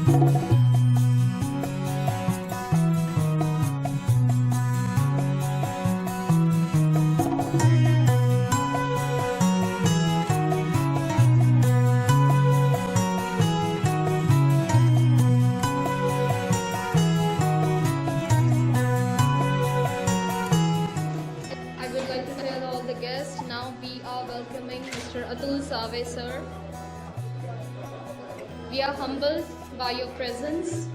I would like to tell all the guests, now we are welcoming Mr. Atul Save, sir. We are humbled by your presence.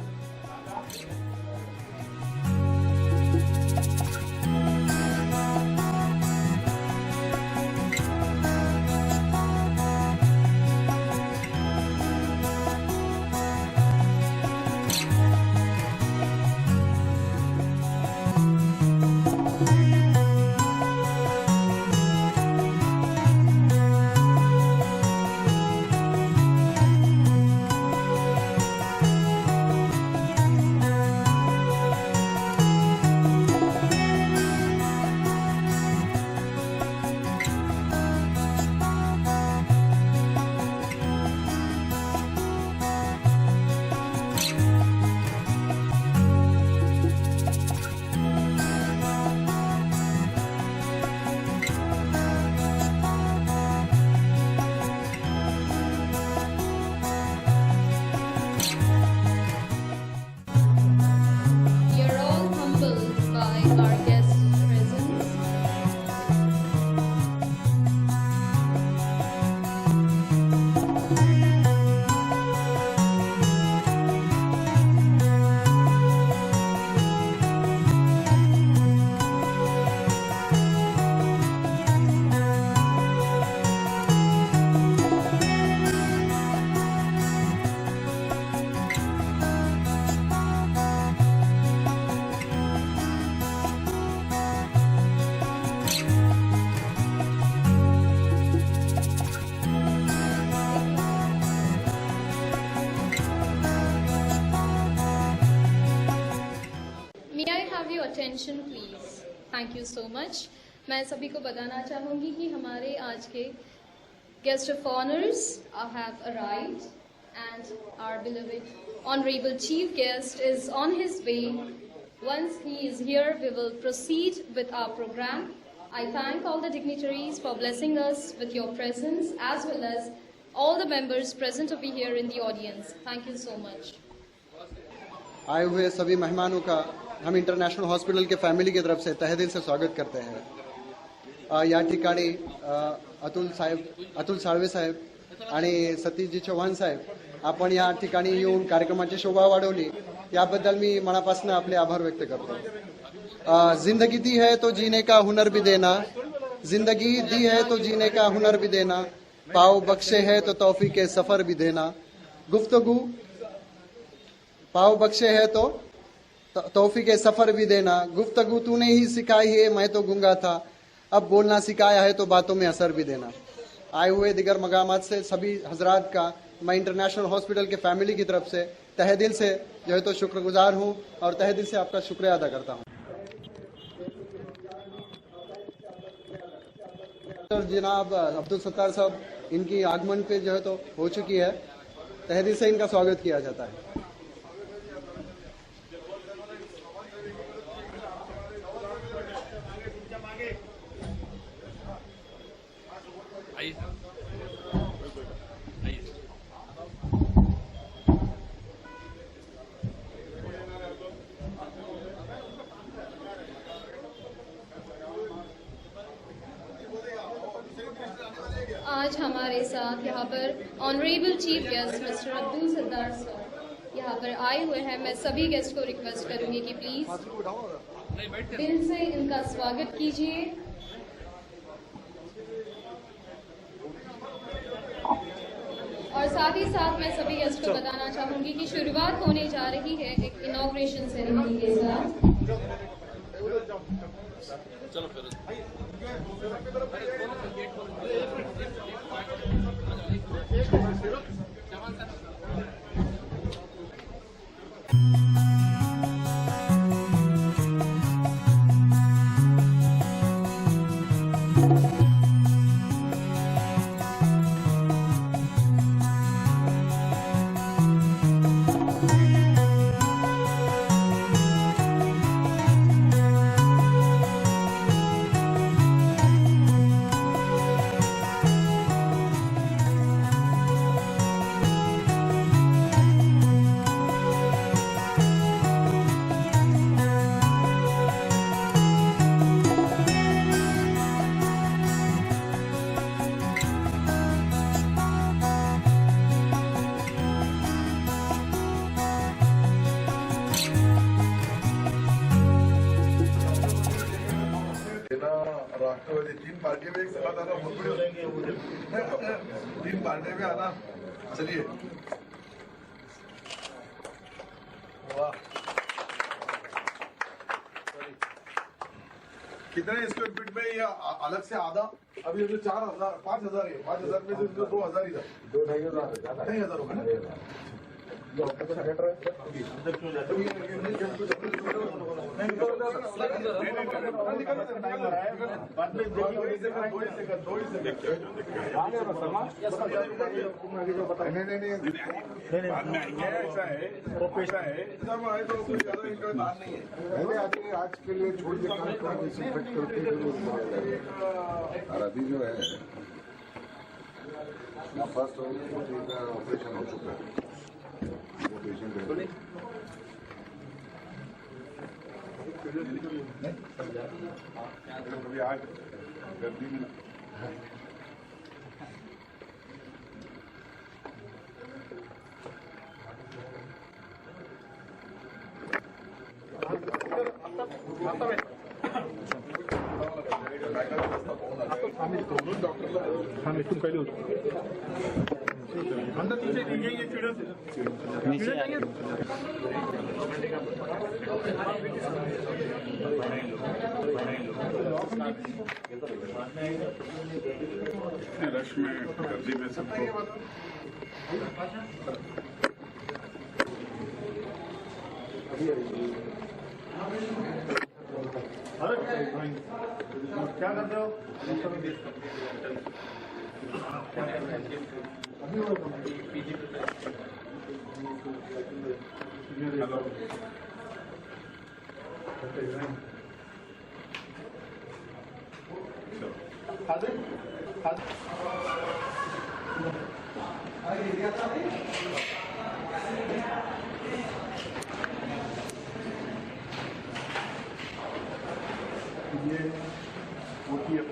We are all humbled by our guest's presence. May I have your attention please? Thank you so much. मैं सभी को बताना चाहूँगी कि हमारे आज के guest of honors have arrived and our beloved honorable chief guest is on his way. Once he is here, we will proceed with our program. I thank all the dignitaries for blessing us with your presence as well as all the members present over here in the audience. Thank you so much. आए हुए सभी मेहमानों का हम international hospital के family की तरफ से तहे दिल से स्वागत करते हैं. या ठिकाणी अतुल साळवे साहेब आणि सतीशजी चव्हाण साहेब आपण या ठिकाणी येऊन कार्यक्रमाची शोभा वाढवली याबद्दल मी मनापासून आपले आभार व्यक्त करतो. जिंदगी दी है तो जीने का हुनर भी देना, जिंदगी दी है तो जीने का हुनर भी देना, पाव बख्शे है तो तौफीक के सफर भी देना, गुफ्तगू पाव बख्शे है तो तौफीक सफर भी देना, गुफ्तगू तूने ही सिखाई है मैं तो गूंगा था, अब बोलना सिखाया है तो बातों में असर भी देना. आए हुए दिगर मकामात से सभी हजरात का मैं इंटरनेशनल हॉस्पिटल के फैमिली की तरफ से तहे दिल से जो है तो शुक्रगुजार हूं और तहे दिल से आपका शुक्रिया अदा करता हूं. जनाब अब्दुल सत्तार साहब इनकी आगमन पे जो है तो हो चुकी है, तहे दिल से इनका स्वागत किया जाता है. आज हमारे साथ यहाँ पर honourable chief guest mister Abdul Sattar sir यहाँ पर आए हुए हैं. मैं सभी गेस्ट को रिक्वेस्ट करूंगी कि प्लीज दिल से इनका स्वागत कीजिए. और साथ ही साथ मैं सभी गेस्ट को बताना चाहूंगी कि शुरुआत होने जा रही है एक इनॉग्रेशन सेरेमनी के साथ. तो 3 पार्टी में एक साथ आना बहुत बड़ी होगी। 3 पार्टी में आना। चलिए वाह, कितने स्क्वायर फीट में या अलग से आधा? अभी 4,000 5,000 है, 5,000 में से 2,000 इधर 2,500 होगा ना। ऐसा है पैसा है सब आए तो कोई ज्यादा इनका दान नहीं है। पहले आज के लिए छोड़ के काम डिसइंफेक्ट करके और अभी जो है फर्स्ट ऑपरेशन हो चुका है, वो पेशेंट है। कभी आज गर्मी में हम तुम पहले अंदर नीचे रश में गर्दी में सबको क्या करते हो? ये OTF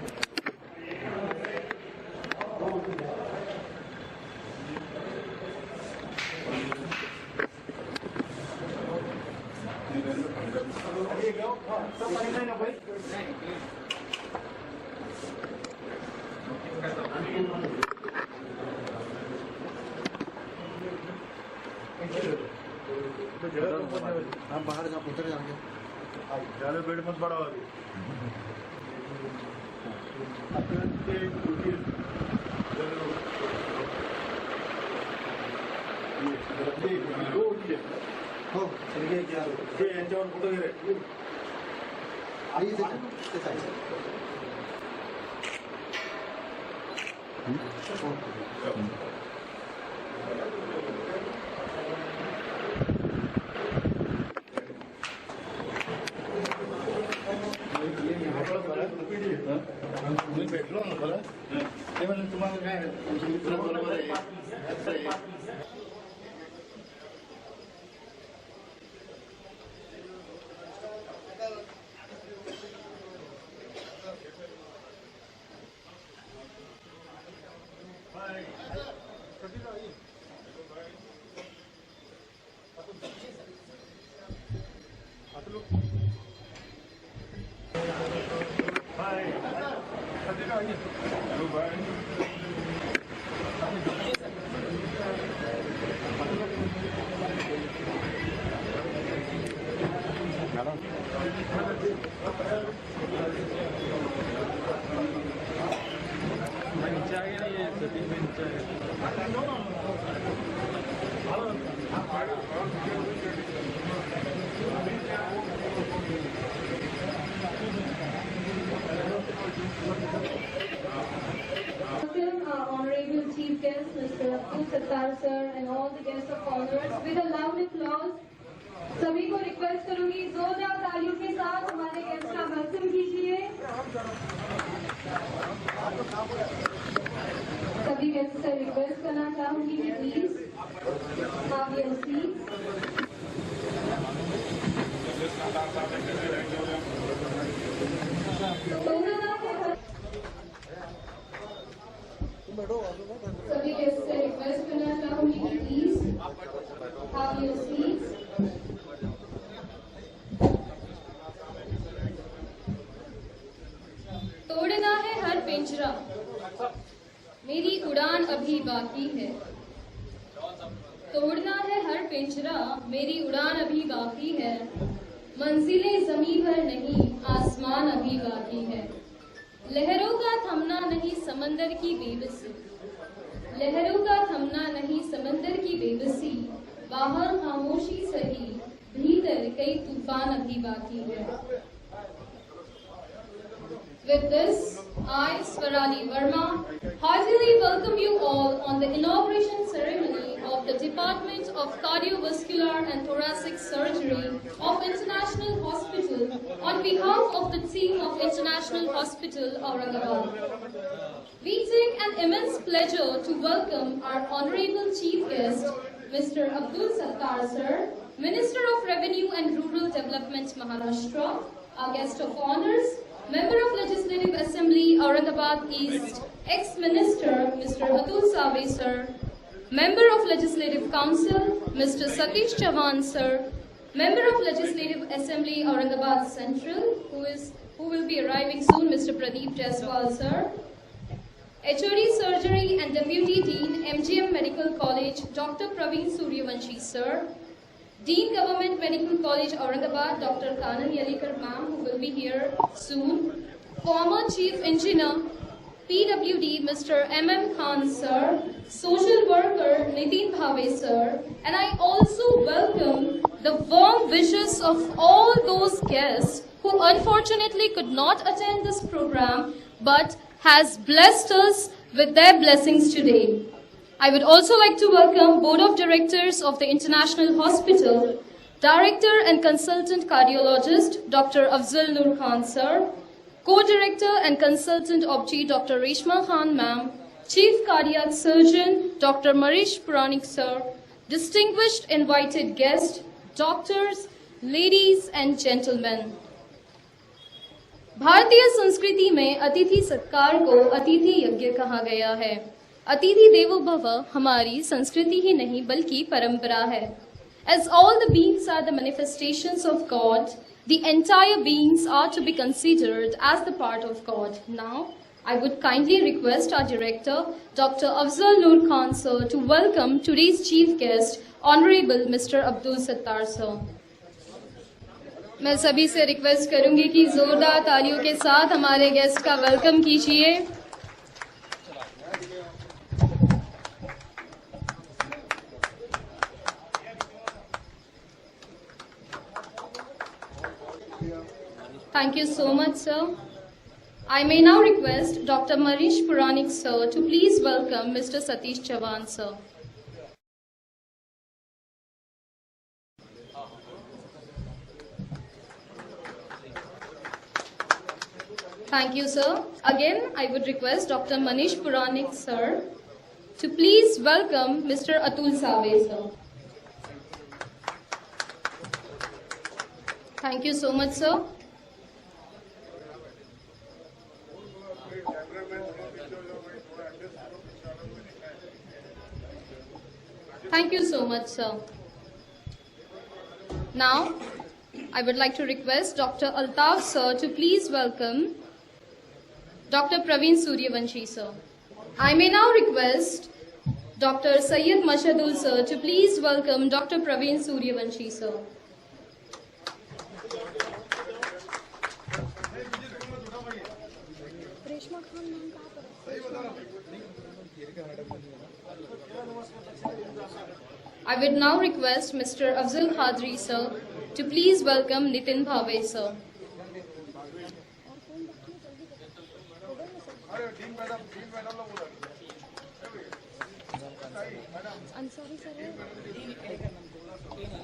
आप बाहर जा उतर जाएंगे। ज्यादा बेड मत बढ़ाओ अभी। हो यांच्यावर फोटो घे रे. आई ते साईड मी भेटलो ना खरं ते म्हणजे तुम्हाला काय तुमचं मित्र बरोबर आहे असं आहे. Honorable Chief Guest, Mr. Abdul Sattar sir, and all the guests of honors, with a loud applause. सभी को रिक्वेस्ट करूंगी जोरदार तालियों के साथ हमारे गेस्ट का वेलकम कीजिए। सभी गेस्ट से रिक्वेस्ट करना चाहूंगी कि प्लीज हैव योर सीट्स। सभी गेस्ट से रिक्वेस्ट करना चाहूंगी कि प्लीज हैव योर सीट्स। तोड़ना हिजरा मेरी उड़ान अभी बाकी है, मंजिलें ज़मीं पर नहीं आसमान अभी बाकी है। लहरों का थमना नहीं समंदर की बेबसी, लहरों का थमना नहीं समंदर की बेबसी, बाहर खामोशी सही भीतर कई तूफान अभी बाकी है। With this, I, Swarali Verma, heartily welcome you all on the inauguration ceremony of the Department of Cardiovascular and Thoracic Surgery of International Hospital on behalf of the team of International Hospital, Aurangabad. We take an immense pleasure to welcome our Honorable Chief Guest, Mr. Abdul Sattar Sir, Minister of Revenue and Rural Development, Maharashtra, our guest of honors, Member of Legislative Assembly, Aurangabad East, ex-Minister, Mr. Atul Save Sir, Member of Legislative Council, Mr. Satish Chavan Sir, Member of Legislative Assembly, Aurangabad Central, who will be arriving soon, Mr. Pradeep Jaiswal Sir, HOD Surgery and Deputy Dean, MGM Medical College, Dr. Praveen Suryavanshi Sir, Dean Government Medical College, Aurangabad, Dr. Kanan Yalikar Ma'am, who will be here soon. Former Chief Engineer, PWD, Mr. M.M. Khan Sir, Social Worker, Nitin Bhave Sir, and I also welcome the warm wishes of all those guests who unfortunately could not attend this program, but has blessed us with their blessings today. I would also like to welcome Board of Directors of the International Hospital, Director and Consultant Cardiologist, Dr. Afzal Nur Khan Sir, Co-Director and Consultant OBG, Dr. Reshma Khan Ma'am, Chief Cardiac Surgeon, Dr. Marish Puranik Sir, distinguished invited guests, doctors, ladies and gentlemen. भारतीय संस्कृति में अतिथि सत्कार को अतिथि यज्ञ कहा गया है। अतिथि देवो भव हमारी संस्कृति ही नहीं बल्कि परंपरा है। As all the beings are the manifestations of God, the entire beings are to be considered as the part of God. Now, I would kindly request our director, Dr. Afzal Nur Khan Sir, to welcome today's chief guest, Honorable Mr. Abdul Sattar Sir. मैं सभी से request करूंगी कि जोरदार तालियों के साथ हमारे गेस्ट का वेलकम कीजिए। Thank you so much, sir. I may now request Dr. Marish Puranik sir to please welcome Mr. Satish Chavan sir. Thank you, sir. Again, I would request Dr. Manish Puranik sir to please welcome Mr. Atul Save sir. Thank you so much, sir. Thank you so much, sir. Now, I would like to request Dr. Altaf sir to please welcome Dr. Praveen Suryavanshi sir. I may now request Dr. Sayyid Mashadul sir to please welcome Dr. Praveen Suryavanshi sir. I would now request Mr. Afzal Khadri sir to please welcome Nitin Bhave sir.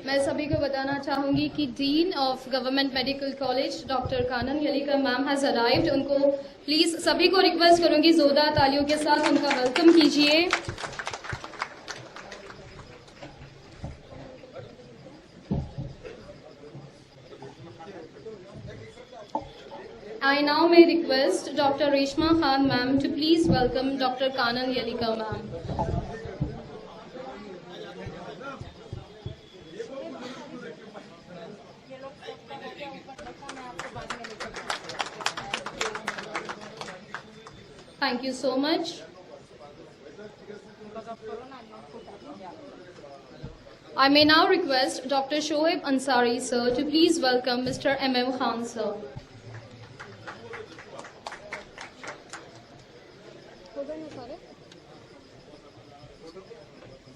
मैं सभी को बताना चाहूंगी कि dean of government medical college doctor Kanan Yalikar ma'am has arrived. उनको please सभी को request करूंगी जोरदार तालियों के साथ उनका वेलकम कीजिए। I now may request Dr. Reshma Khan ma'am to please welcome Dr. Kanan Yalika ma'am. Thank you so much. I may now request Dr. Shoaib Ansari, sir, to please welcome Mr. M.M. Khan, sir.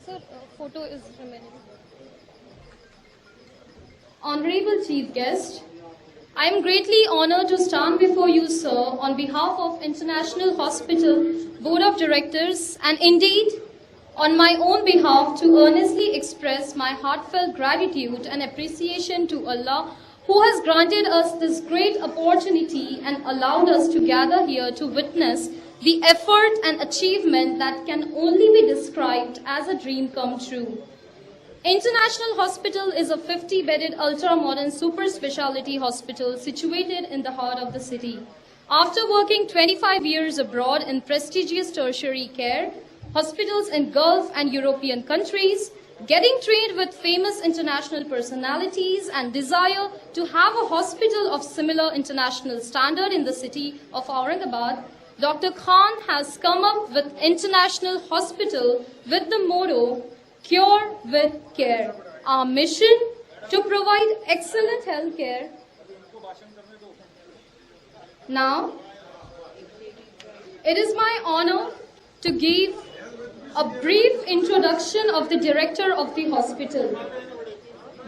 Sir, photo is remaining. Honorable Chief Guest, I am greatly honored to stand before you, sir, on behalf of International Hospital Board of Directors and indeed on my own behalf to earnestly express my heartfelt gratitude and appreciation to Allah who has granted us this great opportunity and allowed us to gather here to witness the effort and achievement that can only be described as a dream come true. International Hospital is a 50-bedded ultra-modern super specialty hospital situated in the heart of the city. After working 25 years abroad in prestigious tertiary care, hospitals in Gulf and European countries, getting trained with famous international personalities and desire to have a hospital of similar international standard in the city of Aurangabad, Dr. Khan has come up with International Hospital with the motto, Cure with Care. Our mission to provide excellent health care. Now, it is my honor to give a brief introduction of the director of the hospital.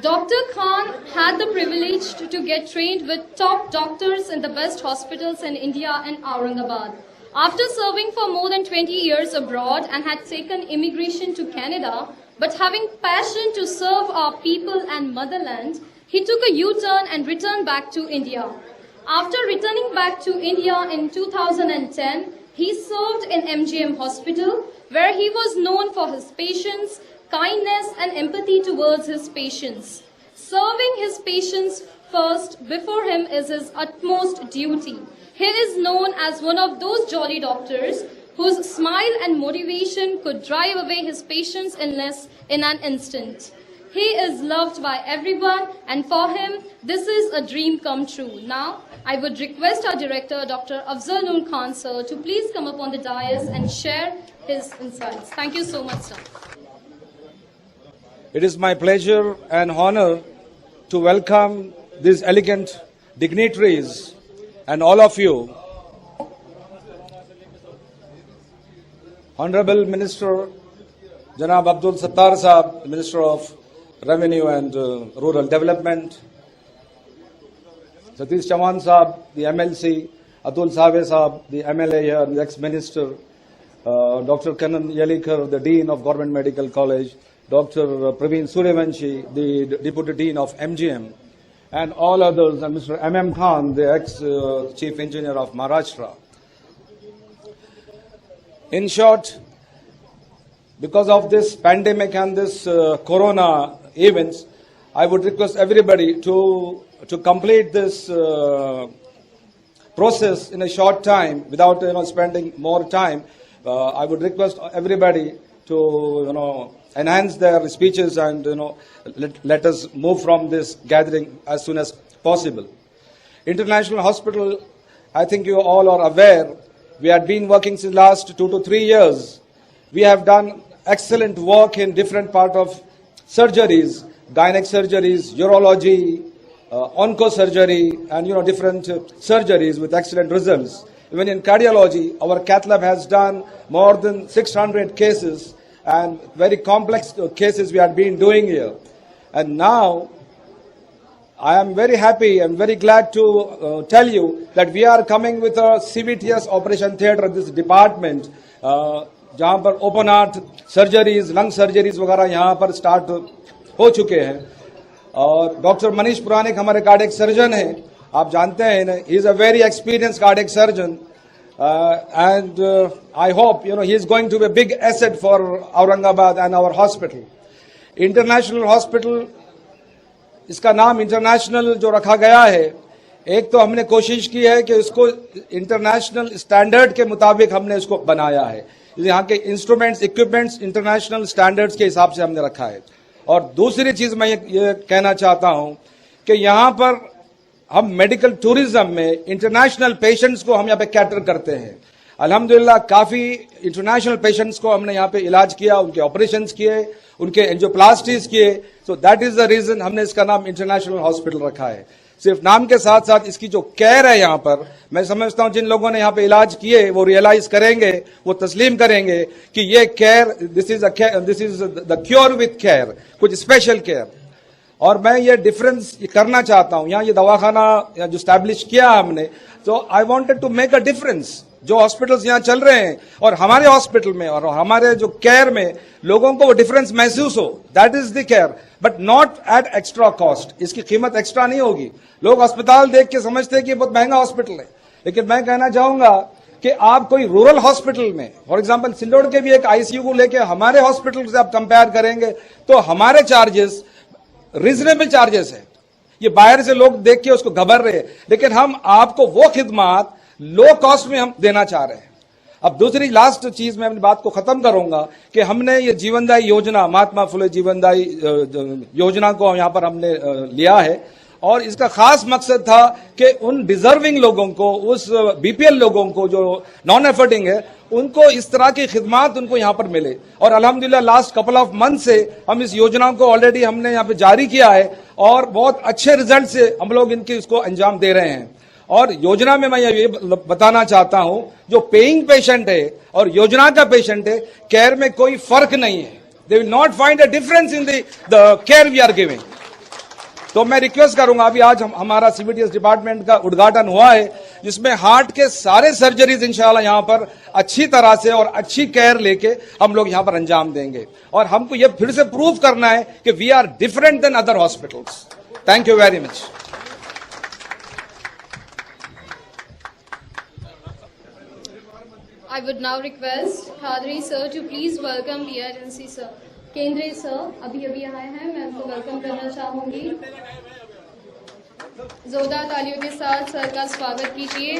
Dr. Khan had the privilege to get trained with top doctors in the best hospitals in India and Aurangabad. After serving for more than 20 years abroad and had taken immigration to Canada, but having passion to serve our people and motherland, he took a U-turn and returned back to India. After returning back to India in 2010, he served in MGM Hospital, where he was known for his patience, kindness and empathy towards his patients. Serving his patients first before him is his utmost duty. He is known as one of those jolly doctors whose smile and motivation could drive away his patient's illness in an instant. He is loved by everyone, and for him, this is a dream come true. Now, I would request our director, Dr. Afzal Noor Khan, sir, to please come up on the dais and share his insights. Thank you so much, sir. It is my pleasure and honor to welcome these elegant dignitaries and all of you. Honorable Minister Janab Abdul Sattar Sahab, Minister of Revenue and Rural Development, Satish Chavan Sahab, the MLC, Atul Save Sahab, the MLA here, the ex-minister, Dr. Kanan Yelikar, the Dean of Government Medical College, Dr. Praveen Suryavanshi, the Deputy Dean of MGM, and all others, and Mr. M.M. Khan, the ex-Chief Engineer of Maharashtra. In short, because of this pandemic and this corona events, I would request everybody to complete this process in a short time without spending more time. I would request everybody to enhance their speeches and let us move from this gathering as soon as possible. International Hospital, I think you all are aware, we had been working since last 2 to 3 years. We have done excellent work in different part of surgeries, gynec surgeries, urology, oncosurgery, and different surgeries with excellent results. Even in cardiology, our cath lab has done more than 600 cases, and very complex cases we have been doing here. And now, I am very happy and very glad to tell you that we are coming with a CVTS operation theatre, this department, जहाँ पर open heart surgeries, lung surgeries वगैरह यहाँ पर start हो चुके हैं. और doctor Manish Puranic हमारे कार्डियक सर्जन हैं, आप जानते हैं, he is a very experience cardiac surgeon, and I hope he is going to be a big asset for Aurangabad and our hospital. International Hospital, इसका नाम इंटरनेशनल जो रखा गया है, एक तो हमने कोशिश की है कि इसको इंटरनेशनल स्टैंडर्ड के मुताबिक हमने इसको बनाया है. यहाँ के इंस्ट्रूमेंट्स, इक्विपमेंट्स इंटरनेशनल स्टैंडर्ड्स के हिसाब से हमने रखा है. और दूसरी चीज मैं ये कहना चाहता हूं कि यहाँ पर हम मेडिकल टूरिज्म में इंटरनेशनल पेशेंट्स को हम यहाँ पे कैटर करते हैं. अल्हम्दुलिल्लाह काफी इंटरनेशनल पेशेंट्स को हमने यहाँ पे इलाज किया, उनके ऑपरेशंस किए, उनके एंजियोप्लास्टीज किए। So that is the reason हमने इसका नाम इंटरनेशनल हॉस्पिटल रखा है। सिर्फ नाम के साथ साथ इसकी जो केयर है यहाँ पर, मैं समझता हूं जिन लोगों ने यहाँ पे इलाज किए वो रियलाइज करेंगे, वो तस्लीम करेंगे कि ये care, this is the cure with care, कुछ स्पेशल केयर। और मैं ये डिफरेंस करना चाहता हूं, यहाँ ये दवाखाना जो स्टैब्लिश किया हमने, तो I wanted to make a difference. जो हॉस्पिटल्स यहाँ चल रहे हैं और हमारे हॉस्पिटल में और हमारे जो केयर में लोगों को वो डिफरेंस महसूस हो, that is the care, but not at extra cost. इसकी कीमत एक्स्ट्रा नहीं होगी। लोग अस्पताल देख के समझते हैं कि बहुत महंगा हॉस्पिटल है, लेकिन मैं कहना चाहूंगा कि आप कोई रूरल हॉस्पिटल में, फॉर एग्जांपल सिल्लोड़ के भी एक आईसीयू को लेके हमारे हॉस्पिटल से आप कंपेयर करेंगे तो हमारे चार्जेस रीजनेबल चार्जेस है। ये बाहर से लोग देख के उसको घबर रहे हैं, लेकिन हम आपको वो खिदमात लो कॉस्ट में हम देना चाह रहे हैं। अब दूसरी लास्ट चीज मैं अपनी बात को खत्म करूंगा कि हमने ये जीवनदायी योजना, महात्मा फुले जीवनदायी योजना को यहां पर हमने लिया है और इसका खास मकसद था कि उन डिजर्विंग लोगों को, उस बीपीएल लोगों को जो नॉन एफर्टिंग है, उनको इस तरह की खिदमात उनको यहां पर मिले। और अल्हम्दुलिल्लाह लास्ट कपल ऑफ मंथ से हम इस योजना को ऑलरेडी हमने यहां पे जारी किया है और बहुत अच्छे रिजल्ट से हम लोग इनकी इसको अंजाम दे रहे हैं। और योजना में मैं ये बताना चाहता हूं, जो पेइंग पेशेंट है और योजना का पेशेंट है, केयर में कोई फर्क नहीं है। They will not find a difference in the care we are giving. तो मैं रिक्वेस्ट करूंगा, अभी आज हमारा सीबीटीएस डिपार्टमेंट का उद्घाटन हुआ है, जिसमें हार्ट के सारे सर्जरीज इंशाल्लाह यहां पर अच्छी तरह से और अच्छी केयर लेके हम लोग यहां पर अंजाम देंगे। और हमको यह फिर से प्रूव करना है कि we are different than other hospitals. Thank you very much. I would now request Khadri sir to please welcome DIRNC sir. केंद्रीय सर अभी आए हैं, मैं उनको वेलकम करना चाहूंगी। जोरदार तालियों के साथ सर का स्वागत कीजिए।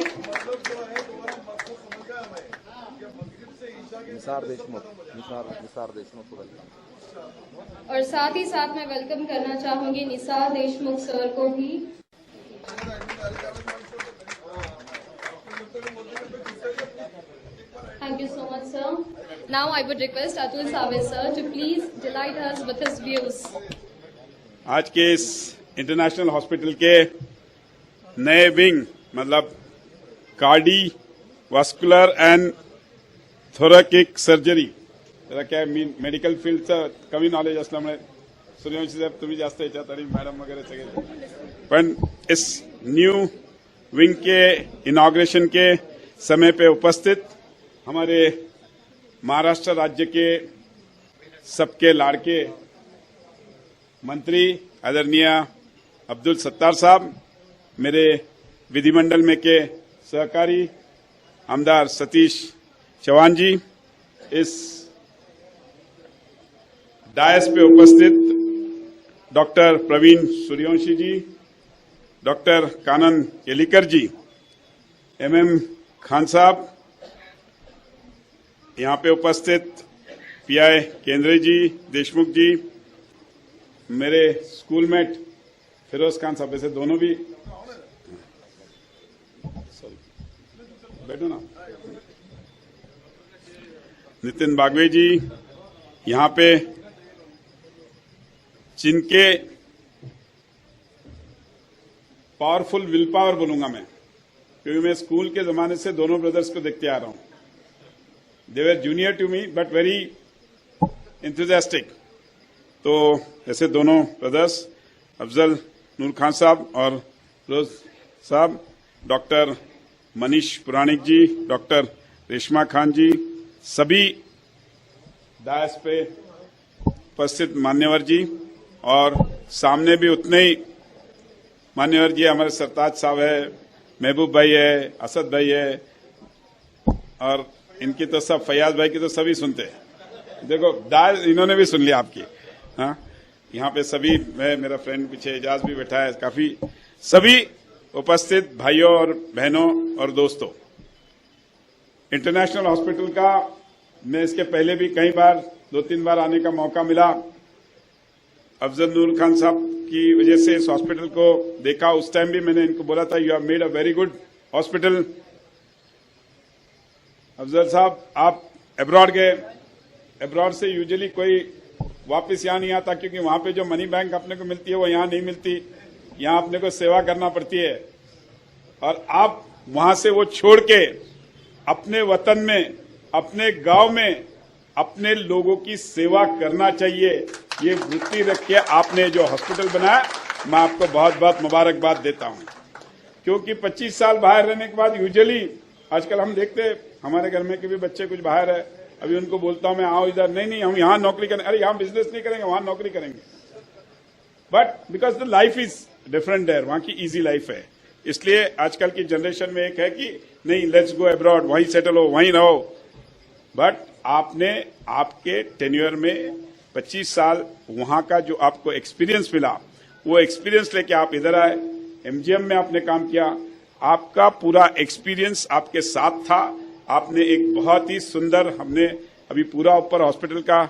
निसार देशमुख और साथ ही साथ मैं वेलकम करना चाहूंगी निसार देशमुख सर को भी। Thank you so much, sir. Now I would request Atul Save sir to please delight us with his views. आज के इस इंटरनेशनल हॉस्पिटल के नए विंग, मतलब कार्डी वास्कुलर एंड थोरॅकिक सर्जरी, त्याला काय मेडिकल फील्डचं कमी नॉलेज असल्यामुळे सूर्यवंशी साहेब तुम्ही जास्त याच्यात आणि मॅडम वगैरे सगळे, पण इस न्यू विंग के इनॉग्रेशन के समय पे उपस्थित हमारे महाराष्ट्र राज्य के सबके लाड़के मंत्री आदरणीय अब्दुल सत्तार साहब, मेरे विधिमंडल में के सहकारी आमदार सतीश चौहान जी, इस डायस पे उपस्थित डॉक्टर प्रवीण सूर्यवंशी जी, डॉक्टर कानन केलीकर जी, एमएम खान साहब, यहाँ पे उपस्थित पीआई केंद्रे जी, देशमुख जी, मेरे स्कूलमेट फिरोज खान साहब, ऐसे दोनों भी, बैठो ना, नितिन बागवे जी, यहाँ पे जिनके पावरफुल विल पावर बोलूंगा मैं, क्योंकि मैं स्कूल के जमाने से दोनों ब्रदर्स को देखते आ रहा हूं। They were junior to me but very enthusiastic. तो ऐसे दोनों ब्रदर्स अफजल नूर खान साहब और रोज साहब, डॉक्टर मनीष पुराणिक जी, डॉक्टर रेशमा खान जी, सभी डायस पे उपस्थित मान्यवर जी, और सामने भी उतने ही मान्यवर जी, हमारे सरताज साहब है, महबूब भाई है, असद भाई है, और इनकी तो सब, फैयाज भाई की तो सभी सुनते हैं। देखो डायस इन्होंने भी सुन लिया आपकी। हाँ, यहाँ पे सभी, मैं, मेरा फ्रेंड पीछे एजाज भी बैठा है, काफी सभी उपस्थित भाइयों और बहनों और दोस्तों, इंटरनेशनल हॉस्पिटल का मैं इसके पहले भी कई बार 2-3 बार आने का मौका मिला। अफजल नूर खान साहब की वजह से इस हॉस्पिटल को देखा, उस टाइम भी मैंने इनको बोला था, you have made a very good hospital. Afzal साहब आप अब्रॉड गए, अब्रॉड से यूजुअली कोई वापस यहाँ नहीं आता, क्योंकि वहां पे जो मनी बैंक अपने को मिलती है वो यहाँ नहीं मिलती, यहाँ अपने को सेवा करना पड़ती है। और आप वहां से वो छोड़ के अपने वतन में, अपने गांव में अपने लोगों की सेवा करना चाहिए। ये वृत्ति रख के आपने जो हॉस्पिटल बनाया, मैं आपको बहुत बहुत मुबारकबाद देता हूं। क्योंकि 25 साल बाहर रहने के बाद यूजुअली आजकल हम देखते हैं, हमारे घर में के भी बच्चे कुछ बाहर है, अभी उनको बोलता हूं मैं आओ इधर, नहीं हम यहां नौकरी करेंगे, अरे यहां बिजनेस नहीं करेंगे, वहां नौकरी करेंगे। But because the life is different है, वहां की इजी लाइफ है, इसलिए आजकल की जनरेशन में एक है कि नहीं लेट्स गो अब्रॉड, वहीं सेटल हो, वहीं रहो। बट आपने आपके टेन्योर में 25 साल वहां का जो आपको एक्सपीरियंस मिला, वो एक्सपीरियंस लेके आप इधर आए, एमजीएम में आपने काम किया, आपका पूरा एक्सपीरियंस आपके साथ था। आपने एक बहुत ही सुंदर, हमने अभी पूरा ऊपर हॉस्पिटल का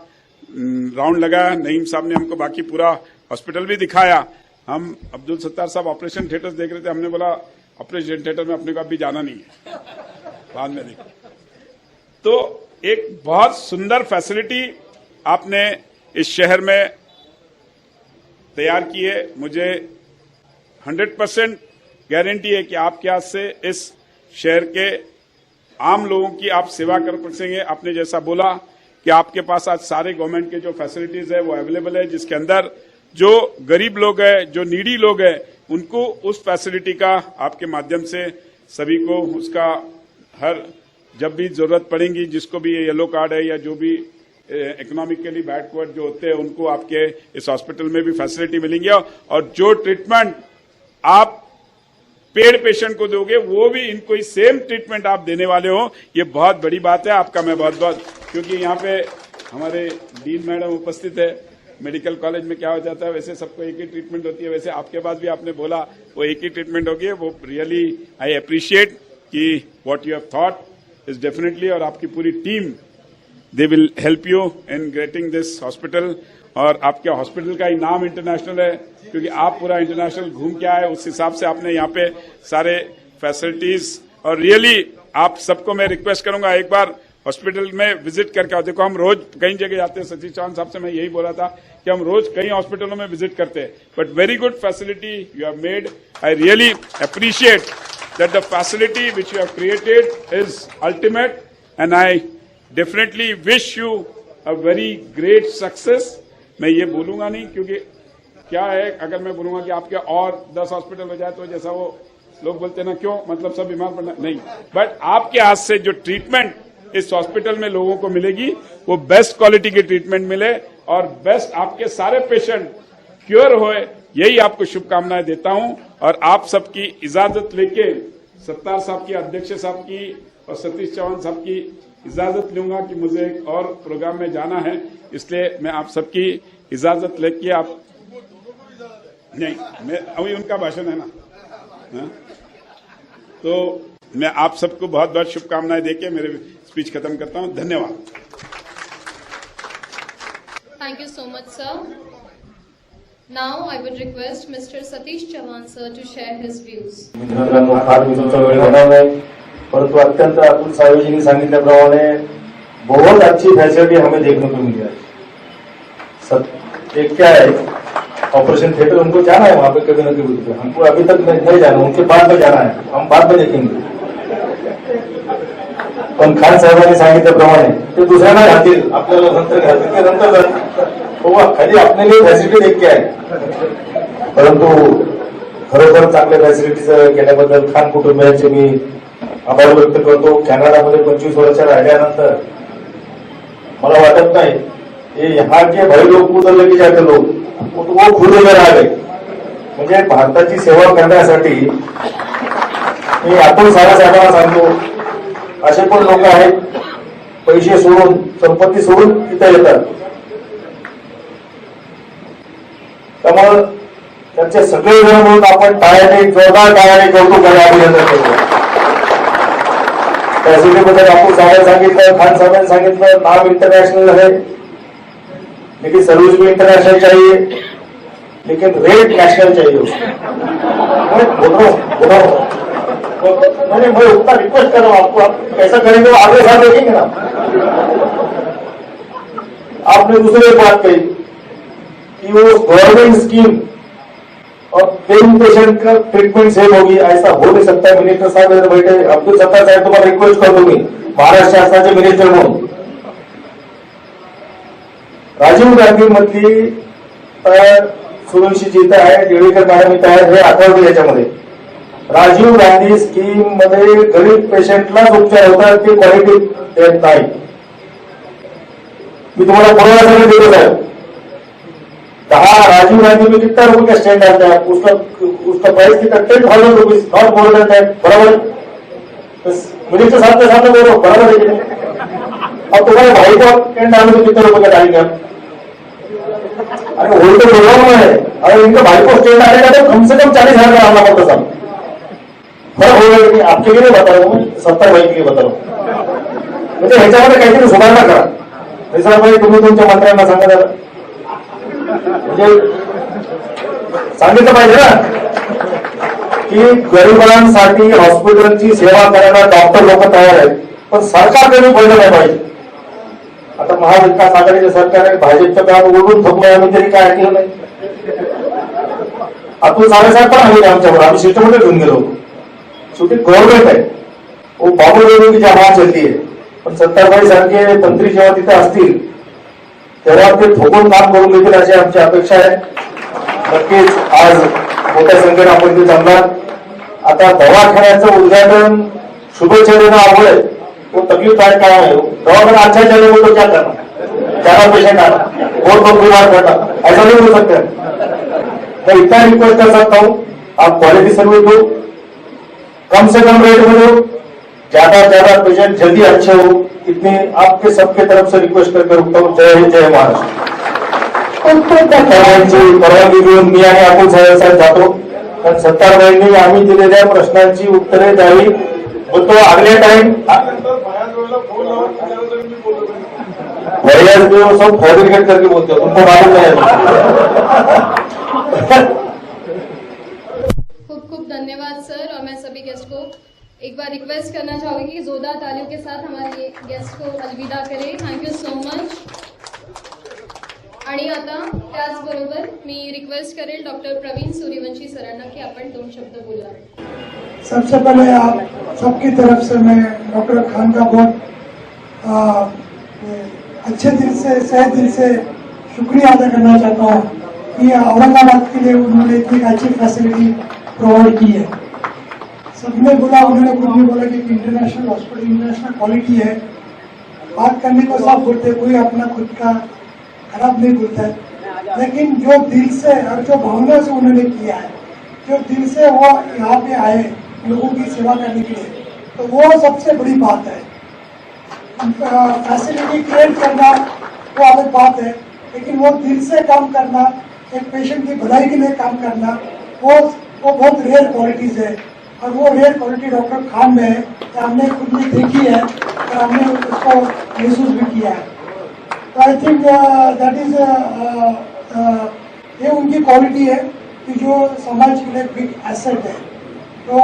राउंड लगाया, नईम साहब ने हमको बाकी पूरा हॉस्पिटल भी दिखाया। हम अब्दुल सत्तार साहब ऑपरेशन थिएटर देख रहे थे, हमने बोला ऑपरेशन थिएटर में अपने को अभी जाना नहीं है, बाद में देखो। तो एक बहुत सुंदर फैसिलिटी आपने इस शहर में तैयार की है। मुझे 100% गारंटी है कि आपके हाथ से इस शहर के आम लोगों की आप सेवा कर सकेंगे। आपने जैसा बोला कि आपके पास आज सारे गवर्नमेंट के जो फैसिलिटीज है वो अवेलेबल है, जिसके अंदर जो गरीब लोग हैं, जो नीडी लोग हैं, उनको उस फैसिलिटी का आपके माध्यम से सभी को उसका हर जब भी जरूरत पड़ेगी, जिसको भी येलो कार्ड है या जो भी इकोनॉमिकली बैकवर्ड जो होते हैं, उनको आपके इस हॉस्पिटल में भी फैसिलिटी मिलेंगी। और जो ट्रीटमेंट आप पेड पेशेंट को दोगे, वो भी इनको ही सेम ट्रीटमेंट आप देने वाले हो, ये बहुत बड़ी बात है। आपका मैं बहुत बहुत, क्योंकि यहाँ पे हमारे डीन मैडम उपस्थित है। मेडिकल कॉलेज में क्या हो जाता है, वैसे सबको एक ही ट्रीटमेंट होती है, वैसे आपके पास भी आपने बोला वो एक ही ट्रीटमेंट होगी। वो रियली आई अप्रिशिएट कि what you have thought is definitely, और आपकी पूरी team they will help you in getting this hospital. और आपके हॉस्पिटल का ही नाम इंटरनेशनल है, क्योंकि आप पूरा इंटरनेशनल घूम के आए, उस हिसाब से आपने यहाँ पे सारे फैसिलिटीज। और रियली आप सबको मैं रिक्वेस्ट करूंगा एक बार हॉस्पिटल में विजिट करके आओ। देखो हम रोज कई जगह जाते हैं, सतीश चौहान साहब से मैं यही बोला था कि हम रोज कई हॉस्पिटलों में विजिट करते हैं, but very good facility you have made. I really appreciate that the facility which you have created is ultimate, and I definitely wish you a very great success. मैं ये बोलूंगा नहीं, क्योंकि क्या है, अगर मैं बोलूंगा कि आपके और 10 हॉस्पिटल हो जाए तो जैसा वो लोग बोलते हैं ना, क्यों मतलब सब बीमार पड़ना, नहीं, बट आपके हाथ से जो ट्रीटमेंट इस हॉस्पिटल में लोगों को मिलेगी, वो बेस्ट क्वालिटी की ट्रीटमेंट मिले और बेस्ट आपके सारे पेशेंट क्योर होए, यही आपको शुभकामनाएं देता हूं। और आप सबकी इजाजत लेके, सत्तार साहब की, अध्यक्ष साहब की और सतीश चौहान साहब की इजाजत लूंगा कि मुझे एक और प्रोग्राम में जाना है, इसलिए मैं आप सबकी इजाजत लेके आप नहीं, मैं अभी उनका भाषण है ना, तो मैं आप सबको बहुत बहुत शुभकामनाएं देके मेरे स्पीच खत्म करता हूं। धन्यवाद। Thank you so much, sir. Now I would request Mr. Satish Chauhan sir to share his views. मित्रांनो, फार मी तुमचा वेळ घेणार नाही, परंतु अत्यंत अतुल साहेबजींनी सांगितल्याप्रमाणे बहुत अच्छी फैसिलिटी हमें देखने को मिली है। एक क्या है, ऑपरेशन थिएटर उनको जाना है वहां पे कभी न कभी, हमको अभी तक नहीं जाना, उनके बाद में जाना है, हम बाद में देखेंगे। पण खान साहेबांनी सांगितल्याप्रमाणे ते दुसऱ्यांना घालतील, आपल्याला नंतर घालतील, ते नंतर खाली आपल्याला फॅसिलिटी देख के आहे। परंतु खरोखर चांगल्या फॅसिलिटीज केल्याबद्दल खान कुटुंबियांचे मी आभार व्यक्त करतो। कॅनडामध्ये 25 वर्ष राहिल्यानंतर मला वाटत नाही यहाँ के भाई लोग उधर लेके जाते लोग वो खुद उधर आ गए। म्हणजे भारताची सेवा करण्यासाठी मी अतुल साहेबांना सांगतो, असे पण लोक आहेत पैसे सोडून, संपत्ती सोडून तिथे येतात, त्यामुळे त्यांचे सगळे जण मिळून आपण टाळ्याने, जोरदार टाळ्याने कौतुक करायला अभिनंदन करतो। फॅसिलिटीबद्दल अतुल साहेबांनी सांगितलं, खान साहेबांनी सांगितलं, नाम इंटरनेशनल है, लेकिन सर्विस भी इंटरनेशनल चाहिए, लेकिन रेट नेशनल चाहिए उसको। नहीं, मैं उतना रिक्वेस्ट कर रहा हूँ आपको, आप कैसा करेंगे वो आगे साथ देखेंगे ना। आपने दूसरी बात कही कि वो गवर्नमेंट स्कीम और पेन पेशेंट का ट्रीटमेंट सेम होगी, ऐसा हो नहीं सकता। मिनिस्टर साहब इधर बैठे, अब्दुल सत्तार साहेब तुम्हाला रिक्वेस्ट करतो मी महाराष्ट्र शासनाचे मिनिस्टर म्हणून, राजीव गांधी मधली सूर्यवंशी जी इथं आहे, येळीकर मॅडम इथं आहे, हे आठवलं याच्यामध्ये राजीव गांधी स्कीम मध्ये गरीब पेशंटलाच उपचार होतात, ते क्वालिटी देत नाही। मी तुम्हाला पुरावा देतो साहेब, 10 राजीव गांधी में कितना रुपए का स्टैंड आता है, उसका प्राइस कितना 10,000 rupees, not more than that, बराबर। मिनिस्टर साहब के सामने बोलो, बराबर है कि नहीं? अब तुम्हारे भाई को स्टैंड डालने में कितने रुपए का डालेंगे आप? अरे वही तो बोल रहा हूं मैं, अगर इनका भाई को स्टैंड डालेगा तो कम से कम 40,000 का डालना पड़ता साहब। फरक हो गया, आपके लिए नहीं बता रहा हूँ, 70 भाई के लिए बता रहा हूँ। म्हणजे ह्याच्यामध्ये काहीतरी सुधारणा करा। निसार भाई तुम्ही तुमच्या मंत्र्यांना सांगा जरा, म्हणजे सांगितलं पाहिजे ना की गरिबांसाठी हॉस्पिटलची सेवा करायला डॉक्टर लोक तयार आहेत, पण सरकार कधी पडलं नाही पाहिजे। आता महाविकास आघाडीचे सरकार आहे, भाजपचं काम ओढून थकलोय आम्ही, तरी काय ऐकलं नाही। अतुल साहेब पण आले आमच्यावर, आम्ही सिस्टममध्ये घेऊन गेलो होतो। शेवटी गव्हर्नमेंट आहे, वो बाबू की जमा चलती है, पण सत्तारबाई सारखे मंत्री जेव्हा तिथे असतील तेव्हा ते ठोकून काम करून घेतील अशी आमची अपेक्षा आहे। नक्कीच आज मोठ्या संख्येने आपण ते जमणार। आता दवाखान्याचं उद्घाटन शुभेच्छा देणं आवड आहे, तो तकलीफ काय काय आहे, दवाखाना अच्छा चले तो क्या करना, ज्यादा पेशेंट आना, बहुत बीमार करना, ऐसा नहीं हो सकता। मैं इतना रिक्वेस्ट कर सकता हूँ, आप क्वालिटी सर्विस दो, कम से कम रेट में दो, ज्यादा से ज्यादा पेशेंट जल्दी अच्छे हो, इतनी आपके सबके तरफ से रिक्वेस्ट करके रुकता हूँ। जय हिंद, जय महाराष्ट्र। परवानगी घेऊन मी आणि अतुल साहेब जातो, कारण सत्तारबाईंनी आम्ही दिलेल्या प्रश्नांची उत्तरे द्यावी, तो अगले टाइम भैया जो सब फैब्रिकेट करके बोलते हो, तुमको मालूम नहीं है। खूब खूब धन्यवाद सर। और मैं सभी गेस्ट को एक बार रिक्वेस्ट करना चाहूंगी कि जोरदार तालियों के साथ हमारे गेस्ट को अलविदा करें। Thank you so much. आणि आता त्याचबरोबर मी रिक्वेस्ट करेल डॉक्टर प्रवीण सूर्यवंशी सरांना की आपण 2 शब्द बोला। सबसे पहले आप सबकी तरफ से मैं डॉक्टर खान का बहुत अच्छे दिल से, सही दिल से शुक्रिया अदा करना चाहता हूँ कि औरंगाबाद के लिए उन्होंने इतनी अच्छी फैसिलिटी प्रोवाइड की है। सबने बोला, उन्होंने खुद भी बोला कि इंटरनेशनल हॉस्पिटल, इंटरनेशनल क्वालिटी है। बात करने को सब बोलते, कोई अपना खुद का खराब नहीं बोलता है, लेकिन जो दिल से और जो भावना से उन्होंने किया है, जो दिल से वो यहाँ पे आए लोगों की सेवा करने के लिए, तो वो सबसे बड़ी बात है। फैसिलिटी क्रिएट करना वो अलग बात है, लेकिन वो दिल से काम करना, एक पेशेंट की भलाई के लिए काम करना, वो बहुत रेयर क्वालिटीज है। और वो रेयर क्वालिटी डॉक्टर खान में है, हमने खुद भी देखी है और हमने उसको महसूस भी किया है। तो आई थिंक दैट इज ये उनकी क्वालिटी है कि जो समाज के लिए बिग एसेट है। तो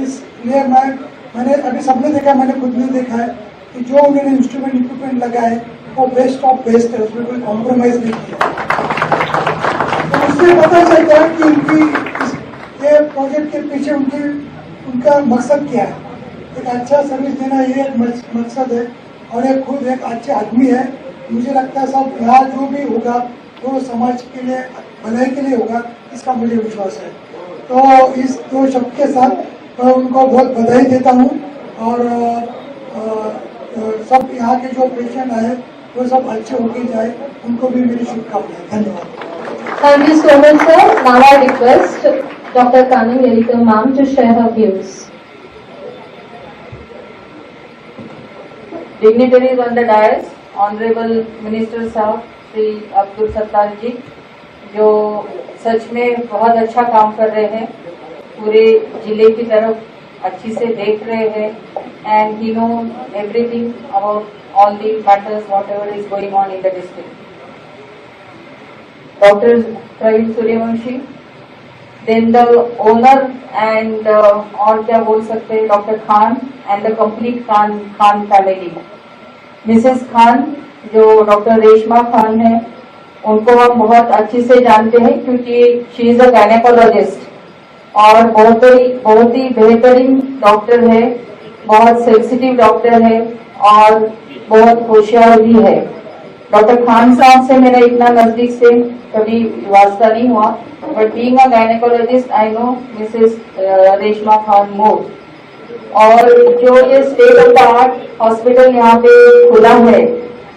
इसलिए मैंने अभी सबने देखा, मैंने खुद भी देखा है कि जो उन्होंने इंस्ट्रूमेंट इक्विपमेंट लगाए वो बेस्ट ऑफ बेस्ट है, उसमें कोई कॉम्प्रोमाइज नहीं किया। तो उससे पता चलता है कि उनकी ये प्रोजेक्ट के पीछे उनका मकसद क्या है। एक अच्छा सर्विस देना ये एक मकसद है, और ये खुद एक अच्छे आदमी है। मुझे लगता है सब यहाँ जो भी होगा वो समाज के लिए, भलाई के लिए होगा, इसका मुझे विश्वास है। तो इस 2 शब्द के साथ मैं उनको बहुत बधाई देता हूँ, और सब यहाँ के जो पेशेंट आए वो सब अच्छे होके जाए, उनको भी मेरी शुभकामनाएं। धन्यवाद। Thank you so much, sir. Now I request Dr. Kanan Yelikar ma'am to share her views. Dignitaries on the dais, Honorable Minister साहब श्री अब्दुल सत्तार जी, जो सच में बहुत अच्छा काम कर रहे हैं, पूरे जिले की तरफ अच्छी से देख रहे हैं, and he knows everything about all the matters, whatever is going on in the district. Dr. Praveen Suryavanshi, then the owner and और क्या बोल सकते हैं, Dr. Khan and the complete Khan family. Mrs. Khan जो doctor Reshma Khan है, उनको हम बहुत अच्छे से जानते हैं क्योंकि शी इज अ गायनेकोलॉजिस्ट और बहुत ही बेहतरीन डॉक्टर है, बहुत सेंसिटिव डॉक्टर है और बहुत होशियार भी है। डॉक्टर खान साहब से मेरा इतना नजदीक से कभी वास्ता नहीं हुआ, but being a gynaecologist I know Mrs Reshma Khan more. और जो ये state of the art hospital यहाँ पे खुला है,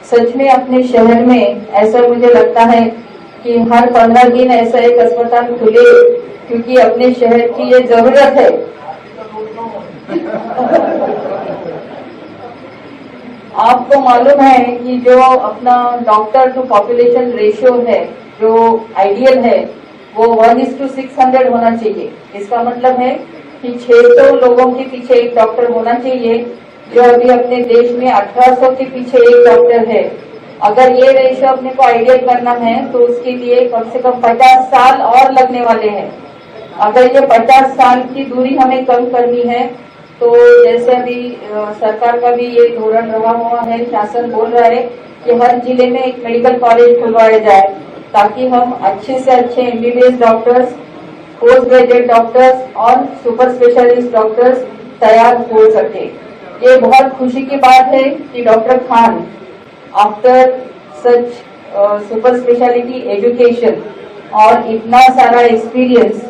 सच में अपने शहर में ऐसा मुझे लगता है कि हर 15 दिन ऐसा एक अस्पताल खुले, क्योंकि अपने शहर की ये जरूरत है। आपको मालूम है कि जो अपना डॉक्टर टू पॉपुलेशन रेशियो है, जो आइडियल है, वो 1:600 होना चाहिए। इसका मतलब है कि 600 लोगों के पीछे एक डॉक्टर होना चाहिए, जो अभी अपने देश में 1800 के पीछे एक डॉक्टर है। अगर ये रेशियो अपने को आइडियल करना है तो उसके लिए कम से कम 50 साल और लगने वाले हैं। अगर ये 50 साल की दूरी हमें कम करनी है तो जैसे अभी सरकार का भी ये धोरण रहा हुआ है, शासन बोल रहा है कि हर जिले में एक मेडिकल कॉलेज खुलवाया जाए, ताकि हम अच्छे से अच्छे MBBS doctors, post graduate doctors और सुपर स्पेशलिस्ट डॉक्टर्स तैयार हो सके। ये बहुत खुशी की बात है कि doctor Khan after such super speciality education और इतना सारा एक्सपीरियंस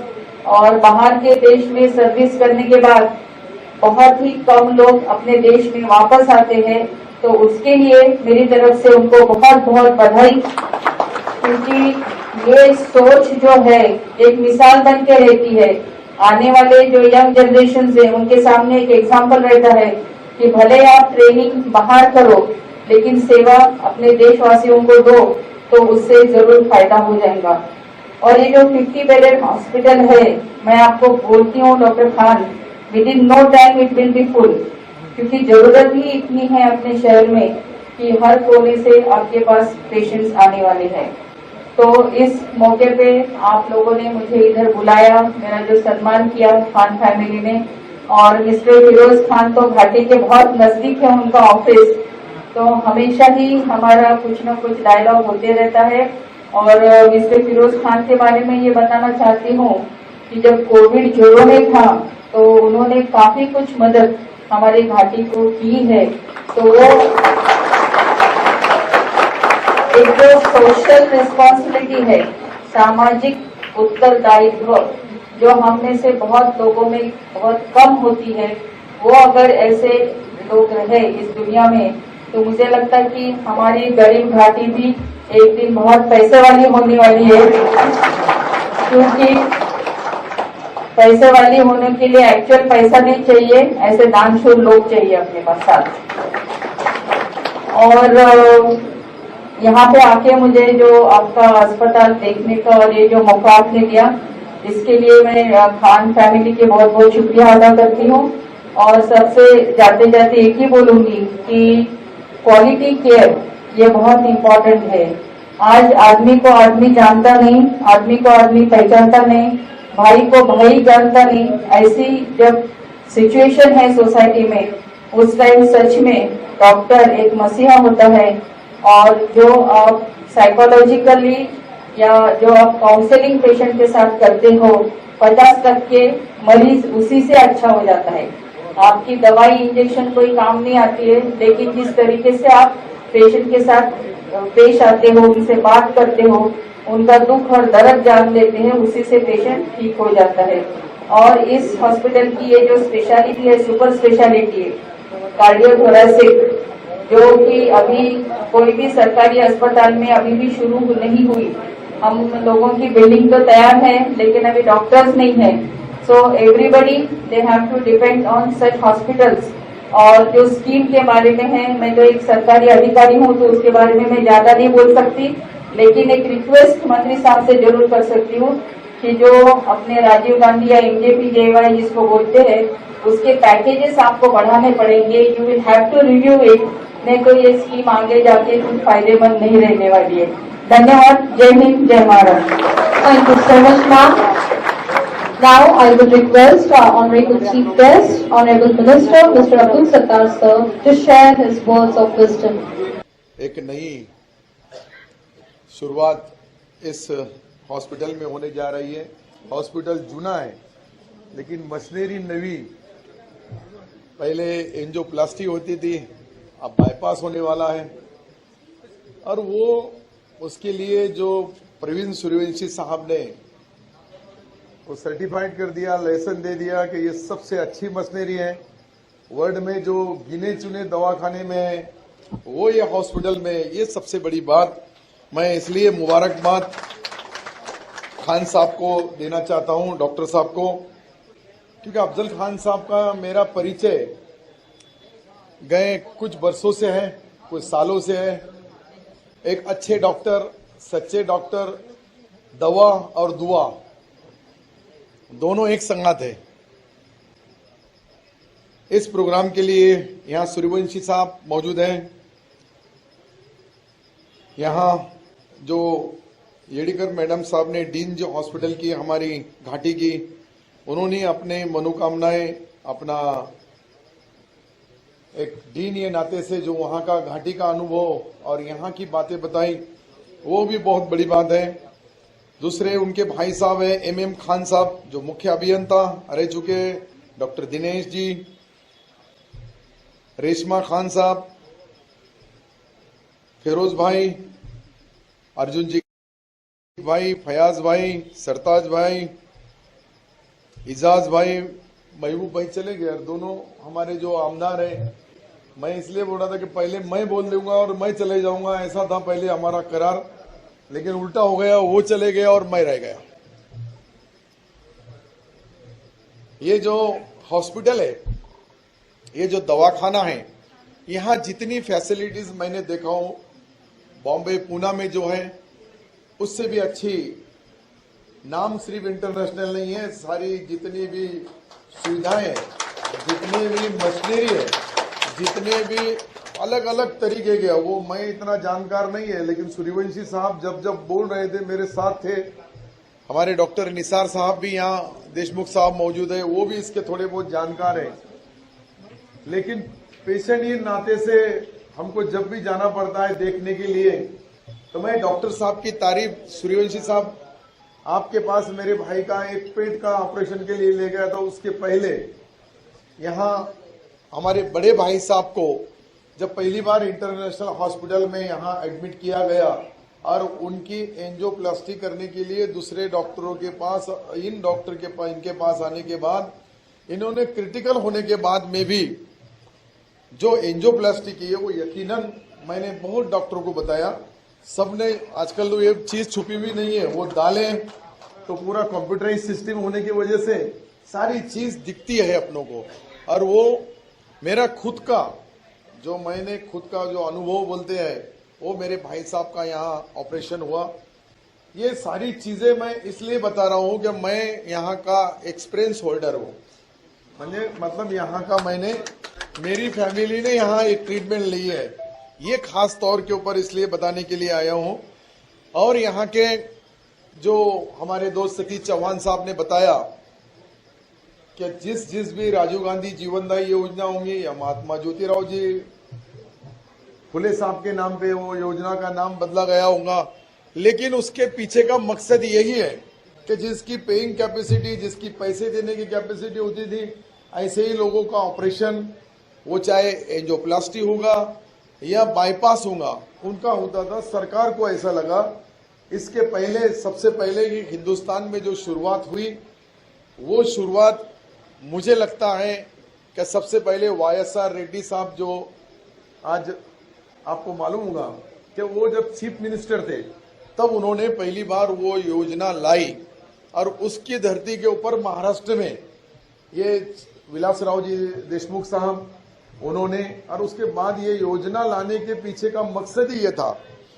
और बाहर के देश में सर्विस करने के बाद बहुत ही कम लोग अपने देश में वापस आते हैं, तो उसके लिए मेरी तरफ से उनको बहुत बहुत बधाई, क्योंकि ये सोच जो है एक मिसाल बन के रहती है। आने वाले जो यंग जनरेशन है उनके सामने एक एग्जाम्पल रहता है कि भले आप ट्रेनिंग बाहर करो लेकिन सेवा अपने देशवासियों को दो, तो उससे जरूर फायदा हो जाएगा। और ये जो 50 बेडेड हॉस्पिटल है, मैं आपको बोलती हूँ doctor Khan, within no time it will be full, क्योंकि जरूरत ही इतनी है अपने शहर में कि हर कोने से आपके पास पेशेंट्स आने वाले हैं। तो इस मौके पे आप लोगों ने मुझे इधर बुलाया, मेरा जो सम्मान किया खान फैमिली ने, और मिस्टर फिरोज खान तो घाटी के बहुत नजदीक है उनका ऑफिस, तो हमेशा ही हमारा कुछ न कुछ डायलॉग होते रहता है। और मिस्टर फिरोज खान के बारे में ये बताना चाहती हूँ कि जब कोविड जोरों में था तो उन्होंने काफी कुछ मदद हमारी घाटी को की है। तो वो एक जो सोशल रिस्पॉन्सिबिलिटी है, सामाजिक उत्तरदायित्व, जो हम में से बहुत लोगों में बहुत कम होती है, वो अगर ऐसे लोग रहे इस दुनिया में, तो मुझे लगता है कि हमारी गरीब घाटी भी एक दिन बहुत पैसे वाली होने वाली है, क्योंकि पैसे वाली होने के लिए एक्चुअल पैसा नहीं चाहिए, ऐसे दानशूर लोग चाहिए अपने पास साथ। और यहाँ पे आके मुझे जो आपका अस्पताल देखने का और ये जो मौका आपने दिया, इसके लिए मैं खान फैमिली के बहुत बहुत शुक्रिया अदा करती हूँ। और सबसे जाते जाते एक ही बोलूंगी कि क्वालिटी केयर ये बहुत इम्पोर्टेंट है। आज आदमी को आदमी जानता नहीं, आदमी को आदमी पहचानता नहीं, भाई को भाई जानता नहीं, ऐसी जब सिचुएशन है सोसाइटी में, उस टाइम सच में डॉक्टर एक मसीहा होता है। और जो आप साइकोलॉजिकली या जो आप काउंसलिंग पेशेंट के साथ करते हो, 50% मरीज उसी से अच्छा हो जाता है। आपकी दवाई इंजेक्शन कोई काम नहीं आती है, लेकिन जिस तरीके से आप पेशेंट के साथ पेश आते हो, उनसे बात करते हो, उनका दुख और दर्द जान लेते हैं, उसी से पेशेंट ठीक हो जाता है। और इस हॉस्पिटल की ये जो स्पेशलिटी है, सुपर स्पेशलिटी है कार्डियोथोरेसिक, जो कि अभी कोई भी सरकारी अस्पताल में अभी भी शुरू नहीं हुई। हम लोगों की बिल्डिंग तो तैयार है, लेकिन अभी डॉक्टर्स नहीं है। So everybody they have to depend on such hospitals. और जो स्कीम के बारे में है, मैं तो एक सरकारी अधिकारी हूँ तो उसके बारे में मैं ज्यादा नहीं बोल सकती, लेकिन एक रिक्वेस्ट मंत्री साहब से जरूर कर सकती हूँ कि जो अपने राजीव गांधी या MJPJY जिसको बोलते हैं, उसके पैकेजेस आपको बढ़ाने पड़ेंगे। You will have to review it, नहीं तो ये स्कीम आगे जाके कुछ फायदेमंद नहीं रहने वाली है। धन्यवाद। जय हिंद, जय Maharashtra. Thank you so much, ma'am. Now I would request our Honorable Chief Guest, Honorable Minister, Mr. Abdul Sattar sir, to share his words of wisdom. एक नई शुरुआत इस हॉस्पिटल में होने जा रही है। हॉस्पिटल जूना है लेकिन मशीनरी नवी, पहले एंजियोप्लास्टी होती थी, अब बाईपास होने वाला है। और वो उसके लिए जो प्रवीण सूर्यवंशी साहब ने वो सर्टिफाइड कर दिया, लाइसेंस दे दिया कि ये सबसे अच्छी मशीनरी है वर्ल्ड में, जो गिने चुने दवाखाने में है वो ये हॉस्पिटल में। ये सबसे बड़ी बात मैं इसलिए मुबारकबाद खान साहब को देना चाहता हूं, डॉक्टर साहब को, क्योंकि अफजल खान साहब का मेरा परिचय गए कुछ वर्षों से है, कुछ सालों से है। एक अच्छे डॉक्टर, सच्चे डॉक्टर, दवा और दुआ दोनों एक संगात है। इस प्रोग्राम के लिए यहां सूर्यवंशी साहब मौजूद हैं। यहां जो येडिकर मैडम साहब ने डीन जो हॉस्पिटल की हमारी घाटी की, उन्होंने अपने मनोकामनाएं, अपना एक डीन ये नाते से जो वहां का घाटी का अनुभव और यहां की बातें बताई, वो भी बहुत बड़ी बात है। दूसरे उनके भाई साहब है MM खान साहब, जो मुख्य अभियंता रह चुके, डॉक्टर दिनेश जी, रेशमा खान साहब, फिरोज भाई, अर्जुन जी भाई, फयाज भाई, सरताज भाई, इजाज भाई, महबूब भाई चले गए, दोनों हमारे जो आमदार हैं। मैं इसलिए बोल रहा था कि पहले मैं बोल दूंगा और मैं चले जाऊंगा, ऐसा था पहले हमारा करार, लेकिन उल्टा हो गया, वो चले गया और मैं रह गया। ये जो हॉस्पिटल है, ये जो दवाखाना है, यहाँ जितनी फैसिलिटीज मैंने देखा हूं बॉम्बे पूना में जो है उससे भी अच्छी, नाम सिर्फ इंटरनेशनल नहीं है, सारी जितनी भी सुविधाएं, जितनी भी मशीनरी है, जितने भी अलग अलग तरीके के, वो मैं इतना जानकार नहीं है, लेकिन सूर्यवंशी साहब जब जब बोल रहे थे मेरे साथ थे। हमारे डॉक्टर निसार साहब भी यहाँ, देशमुख साहब मौजूद है, वो भी इसके थोड़े बहुत जानकार है। लेकिन पेशेंट ही नाते से हमको जब भी जाना पड़ता है देखने के लिए, तो मैं डॉक्टर साहब की तारीफ, सूर्यवंशी साहब आपके पास मेरे भाई का एक पेट का ऑपरेशन के लिए ले गया था, उसके पहले यहाँ हमारे बड़े भाई साहब को जब पहली बार इंटरनेशनल हॉस्पिटल में यहाँ एडमिट किया गया और उनकी एंजियोप्लास्टी करने के लिए दूसरे डॉक्टरों के पास, इन डॉक्टर के पास, इनके पास आने के बाद, इन्होंने क्रिटिकल होने के बाद में भी जो एंजियोप्लास्टी की है वो यकीनन मैंने बहुत डॉक्टरों को बताया, सबने, आजकल तो ये चीज छुपी भी नहीं है, वो डालें तो पूरा कंप्यूटराइज सिस्टम होने की वजह से सारी चीज दिखती है अपनों को। और वो मेरा खुद का जो मैंने खुद का जो अनुभव बोलते हैं, वो मेरे भाई साहब का यहाँ ऑपरेशन हुआ। ये सारी चीजें मैं इसलिए बता रहा हूँ कि मैं यहाँ का एक्सपीरियंस होल्डर हूँ, मतलब यहाँ का मैंने, मेरी फैमिली ने यहाँ एक ट्रीटमेंट ली है, ये खास तौर के ऊपर इसलिए बताने के लिए आया हूँ। और यहाँ के जो हमारे दोस्त सतीश चौहान साहब ने बताया कि जिस भी राजीव गांधी जीवनदायी योजना होंगी या महात्मा ज्योतिराव जी फुले साहब के नाम पे वो योजना का नाम बदला गया होगा, लेकिन उसके पीछे का मकसद यही है कि जिसकी पेइंग कैपेसिटी, जिसकी पैसे देने की कैपेसिटी होती थी, ऐसे ही लोगों का ऑपरेशन, वो चाहे एंजियोप्लास्टी होगा या बाईपास होगा, उनका होता था। सरकार को ऐसा लगा, इसके पहले, सबसे पहले ही हिंदुस्तान में जो शुरुआत हुई, वो शुरुआत मुझे लगता है कि सबसे पहले YSR रेड्डी साहब, जो आज आपको मालूम होगा कि वो जब चीफ मिनिस्टर थे, तब उन्होंने पहली बार वो योजना लाई और उसकी धरती के ऊपर महाराष्ट्र में ये विलासराव जी देशमुख साहब उन्होंने, और उसके बाद ये योजना लाने के पीछे का मकसद ही ये था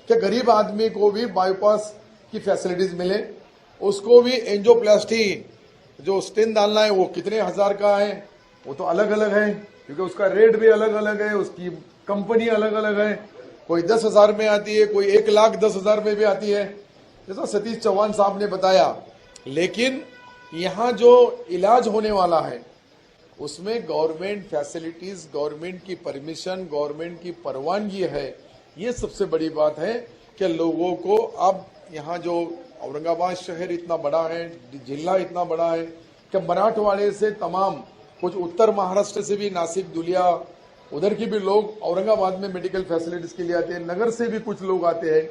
कि गरीब आदमी को भी बाईपास की फैसिलिटीज मिले, उसको भी एंजियोप्लास्टी जो स्टेन डालना है वो कितने हजार का है वो तो अलग अलग है, क्योंकि उसका रेट भी अलग अलग है, उसकी कंपनी अलग अलग है, कोई 10,000 में आती है, कोई 1,10,000 में भी आती है, जैसा सतीश चौहान साहब ने बताया। लेकिन यहाँ जो इलाज होने वाला है उसमें गवर्नमेंट फैसिलिटीज, गवर्नमेंट की परमिशन, गवर्नमेंट की परवानगी है, ये सबसे बड़ी बात है। कि लोगों को अब यहाँ जो औरंगाबाद शहर इतना बड़ा है, जिला इतना बड़ा है कि मराठवाड़े से तमाम कुछ उत्तर महाराष्ट्र से भी, नासिक दुलिया उधर की भी लोग औरंगाबाद में मेडिकल फैसिलिटीज के लिए आते हैं। नगर से भी कुछ लोग आते हैं,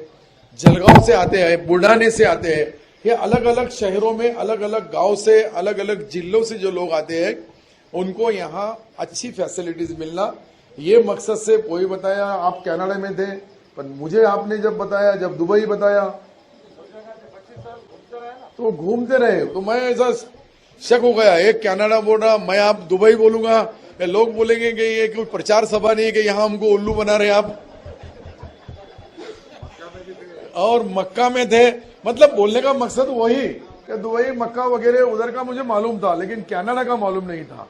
जलगांव से आते हैं, बुढ़ाने से आते हैं। ये अलग अलग शहरों में, अलग अलग गांव से, अलग अलग जिलों से जो लोग आते हैं उनको यहाँ अच्छी फैसिलिटीज मिलना, ये मकसद से कोई बताया आप कनाडा में थे, पर मुझे आपने जब बताया, जब दुबई बताया तो घूमते रहे, तो मैं ऐसा शक हो गया। एक कनाडा बोल रहा, मैं आप दुबई बोलूंगा, लोग बोलेंगे कि ये कोई प्रचार सभा नहीं है कि यहाँ हमको उल्लू बना रहे आप। और मक्का में थे, मतलब बोलने का मकसद वही कि दुबई, मक्का वगैरह उधर का मुझे मालूम था, लेकिन कनाडा का मालूम नहीं था।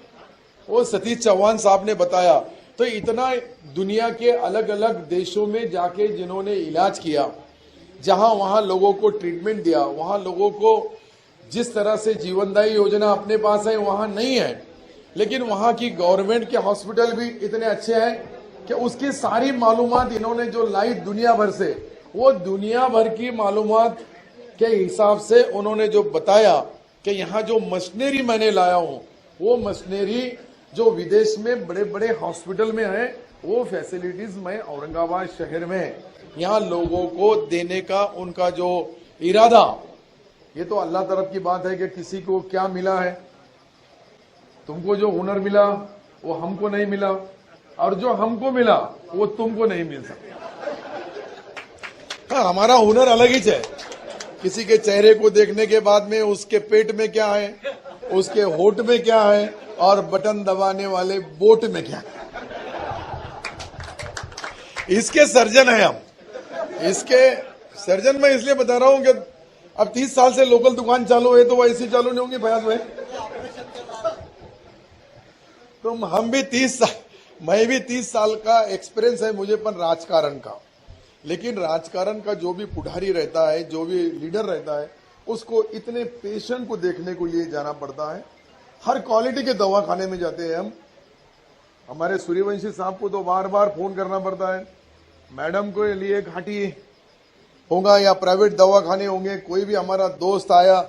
वो सतीश चौहान साहब ने बताया। तो इतना दुनिया के अलग अलग देशों में जाके जिन्होंने इलाज किया, जहां वहां लोगों को ट्रीटमेंट दिया, वहां लोगों को जिस तरह से जीवनदायी योजना अपने पास है वहां नहीं है, लेकिन वहां की गवर्नमेंट के हॉस्पिटल भी इतने अच्छे हैं कि उसकी सारी मालूमात इन्होंने जो लाई दुनिया भर से, वो दुनिया भर की मालूमात के हिसाब से उन्होंने जो बताया कि यहाँ जो मशीनरी मैंने लाया हूं, वो मशीनरी जो विदेश में बड़े बड़े हॉस्पिटल में है, वो फैसिलिटीज मैं औरंगाबाद शहर में यहाँ लोगों को देने का उनका जो इरादा, ये तो अल्लाह तरफ की बात है कि किसी को क्या मिला है। तुमको जो हुनर मिला वो हमको नहीं मिला, और जो हमको मिला वो तुमको नहीं मिल सकता। हाँ, हमारा हुनर अलग ही है। किसी के चेहरे को देखने के बाद में उसके पेट में क्या है, उसके होठ में क्या है, और बटन दबाने वाले बोट में क्या है, इसके सर्जन है हम। इसके सर्जन मैं इसलिए बता रहा हूं कि अब 30 साल से लोकल दुकान चालू है, तो वो ऐसी चालू नहीं होंगी फयाज भाई। तो हम भी 30 साल, मैं भी 30 साल का एक्सपीरियंस है मुझे, पर राजकारण का। लेकिन राजकारण का जो भी पुढ़ारी रहता है, जो भी लीडर रहता है, उसको इतने पेशेंट को देखने को लिए जाना पड़ता है। हर क्वालिटी के दवाखाने में जाते हैं हम। हमारे सूर्यवंशी साहब को तो बार बार फोन करना पड़ता है, मैडम को लिए घाटी होगा या प्राइवेट दवाखाने होंगे, कोई भी हमारा दोस्त आया,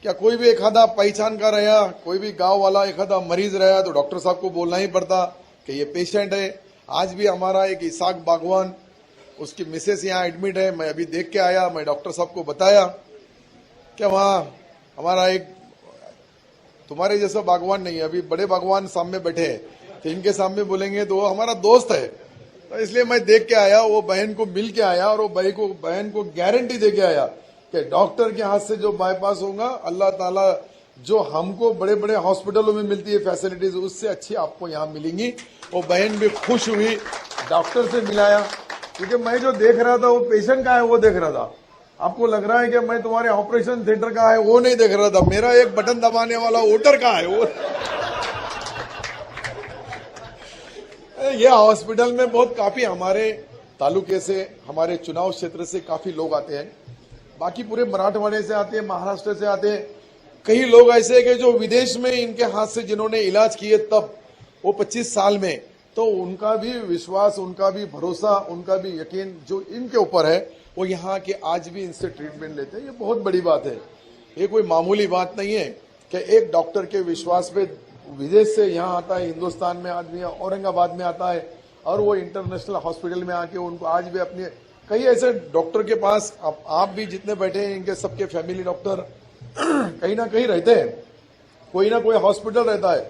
क्या कोई भी एक आधा पहचान का रहा, कोई भी गांव वाला एक आधा मरीज रहा, तो डॉक्टर साहब को बोलना ही पड़ता कि ये पेशेंट है। आज भी हमारा एक इसाक बागवान, उसकी मिसेस यहाँ एडमिट है, मैं अभी देख के आया। मैं डॉक्टर साहब को बताया कि वहाँ हमारा एक तुम्हारे जैसा बागवान नहीं है, अभी बड़े बागवान सामने बैठे हैं, तो इनके सामने बोलेंगे तो वो हमारा दोस्त है। तो इसलिए मैं देख के आया, वो बहन को मिल के आया, और वो बहन को गारंटी दे के आया कि डॉक्टर के हाथ से जो बाईपास होगा, अल्लाह ताला जो हमको बड़े बड़े हॉस्पिटलों में मिलती है फैसिलिटीज, उससे अच्छी आपको यहाँ मिलेंगी। वो बहन भी खुश हुई, डॉक्टर से मिलाया, क्योंकि मैं जो देख रहा था वो पेशेंट का है वो देख रहा था। आपको लग रहा है कि मैं तुम्हारे ऑपरेशन थिएटर का है वो नहीं देख रहा था, मेरा एक बटन दबाने वाला वोटर का है वो। ये हॉस्पिटल में बहुत काफी हमारे तालुके से, हमारे चुनाव क्षेत्र से काफी लोग आते हैं, बाकी पूरे मराठवाड़े से आते हैं, महाराष्ट्र से आते हैं। कई लोग ऐसे हैं कि जो विदेश में इनके हाथ से जिन्होंने इलाज किए तब वो 25 साल में, तो उनका भी विश्वास, उनका भी भरोसा, उनका भी यकीन जो इनके ऊपर है, वो यहाँ के आज भी इनसे ट्रीटमेंट लेते हैं। ये बहुत बड़ी बात है, ये कोई मामूली बात नहीं है कि एक डॉक्टर के विश्वास पे विदेश से यहाँ आता है, हिंदुस्तान में आदमी औरंगाबाद में आता है, और वो इंटरनेशनल हॉस्पिटल में आके उनको आज भी अपने कई ऐसे डॉक्टर के पास, आप भी जितने बैठे हैं इनके सबके फैमिली डॉक्टर कहीं ना कहीं रहते हैं, कोई ना कोई हॉस्पिटल रहता है,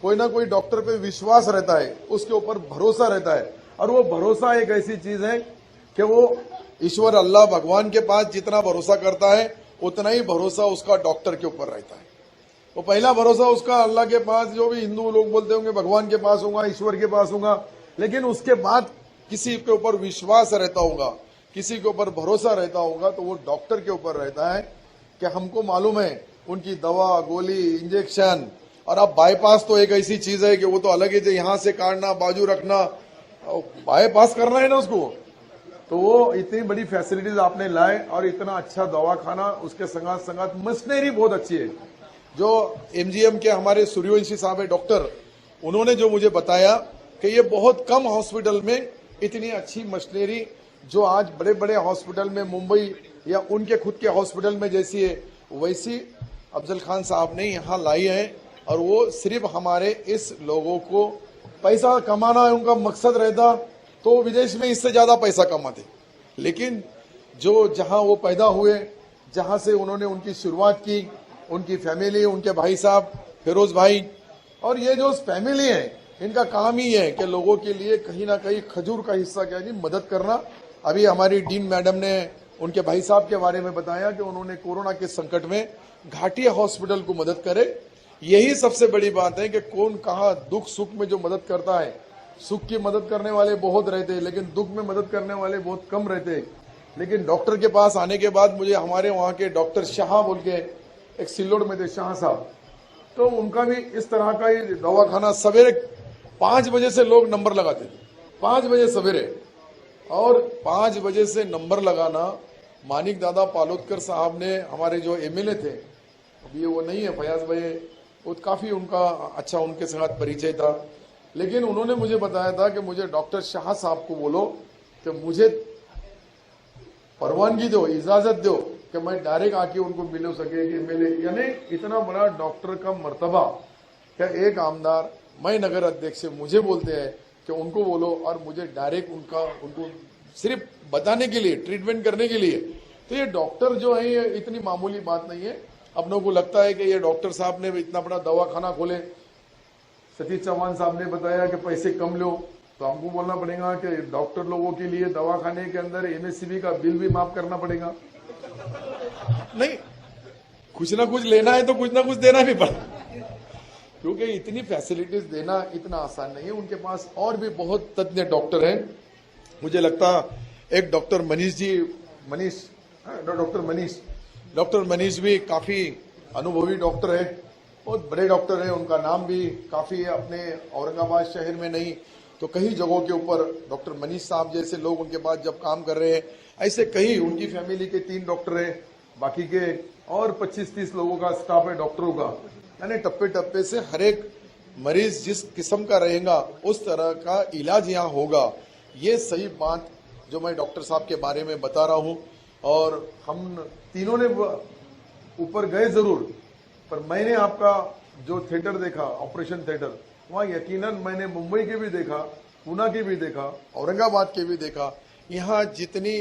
कोई ना कोई डॉक्टर पे विश्वास रहता है, उसके ऊपर भरोसा रहता है। और वो भरोसा एक ऐसी चीज है कि वो ईश्वर अल्लाह भगवान के पास जितना भरोसा करता है, उतना ही भरोसा उसका डॉक्टर के ऊपर रहता है। वो पहला भरोसा उसका अल्लाह के पास, जो भी हिंदू लोग बोलते होंगे भगवान के पास होगा, ईश्वर के पास होगा, लेकिन उसके बाद किसी के ऊपर विश्वास रहता होगा, किसी के ऊपर भरोसा रहता होगा, तो वो डॉक्टर के ऊपर रहता है कि हमको मालूम है उनकी दवा, गोली, इंजेक्शन। और अब बाईपास तो एक ऐसी चीज है कि वो तो अलग ही है, यहाँ से काटना, बाजू रखना, बाईपास करना है ना उसको, तो वो इतनी बड़ी फैसिलिटीज आपने लाए, और इतना अच्छा दवाखाना, उसके संगात संगात मशीनरी बहुत अच्छी है। जो एमजीएम के हमारे सूर्यवंशी साहब है डॉक्टर, उन्होंने जो मुझे बताया कि ये बहुत कम हॉस्पिटल में इतनी अच्छी मशीनरी जो आज बड़े बड़े हॉस्पिटल में मुंबई या उनके खुद के हॉस्पिटल में जैसी है वैसी अफजल खान साहब ने यहाँ लाई है। और वो सिर्फ हमारे इस लोगों को पैसा कमाना है उनका मकसद रहता तो विदेश में इससे ज्यादा पैसा कमाते, लेकिन जो जहां वो पैदा हुए, जहां से उन्होंने उनकी शुरुआत की, उनकी फैमिली, उनके भाई साहब फिरोज भाई, और ये जो फैमिली है इनका काम ही है कि लोगों के लिए कहीं ना कहीं खजूर का हिस्सा क्या जी मदद करना। अभी हमारी डीन मैडम ने उनके भाई साहब के बारे में बताया कि उन्होंने कोरोना के संकट में घाटिया हॉस्पिटल को मदद करे। यही सबसे बड़ी बात है कि कौन कहा दुख सुख में जो मदद करता है, सुख की मदद करने वाले बहुत रहते हैं लेकिन दुख में मदद करने वाले बहुत कम रहते हैं। लेकिन डॉक्टर के पास आने के बाद मुझे हमारे वहां के डॉक्टर शाह बोल के एक सिल्लोड में थे, शाह साहब, तो उनका भी इस तरह का ही दवाखाना, सवेरे 5 बजे से लोग नंबर लगाते थे, 5 बजे सवेरे, और 5 बजे से नंबर लगाना। मानिक दादा पालोदकर साहब ने, हमारे जो एमएलए थे, अभी वो नहीं है फयाज भाई, वो काफी उनका अच्छा उनके साथ परिचय था, लेकिन उन्होंने मुझे बताया था कि मुझे डॉक्टर शाह साहब को बोलो कि मुझे परवानगी दो, इजाजत दो कि मैं डायरेक्ट आके उनको मिल सके कि मिले। यानी इतना बड़ा डॉक्टर का मर्तबा क्या एक आमदार, मैं नगर अध्यक्ष, मुझे बोलते हैं कि उनको बोलो, और मुझे डायरेक्ट उनको सिर्फ बताने के लिए, ट्रीटमेंट करने के लिए। तो ये डॉक्टर जो है ये इतनी मामूली बात नहीं है। अपनों को लगता है कि ये डॉक्टर साहब ने इतना बड़ा दवाखाना खोले, सतीश चौहान साहब ने बताया कि पैसे कम लो, तो हमको बोलना पड़ेगा कि डॉक्टर लोगों के लिए दवाखाने के अंदर एमएससीबी का बिल भी माफ करना पड़ेगा। नहीं, कुछ ना कुछ लेना है तो कुछ ना कुछ देना भी पड़ेगा, क्योंकि इतनी फैसिलिटीज देना इतना आसान नहीं है। उनके पास और भी बहुत तज्ञ डॉक्टर हैं। मुझे लगता एक डॉक्टर मनीष भी काफी अनुभवी डॉक्टर है, बहुत बड़े डॉक्टर है, उनका नाम भी काफी है अपने औरंगाबाद शहर में नहीं तो कई जगहों के ऊपर। डॉक्टर मनीष साहब जैसे लोग उनके पास जब काम कर रहे हैं, ऐसे कई, उनकी फैमिली के 3 डॉक्टर हैं, बाकी के और 25-30 लोगों का स्टाफ है डॉक्टरों का। यानी टप्पे टप्पे से हर एक मरीज जिस किस्म का रहेगा उस तरह का इलाज यहाँ होगा। ये सही बात जो मैं डॉक्टर साहब के बारे में बता रहा हूँ। और हम तीनों ने ऊपर गए जरूर, पर मैंने आपका जो थिएटर देखा, ऑपरेशन थिएटर, वहाँ यकीनन मैंने मुंबई के भी देखा, पूना के भी देखा, औरंगाबाद के भी देखा। यहाँ जितनी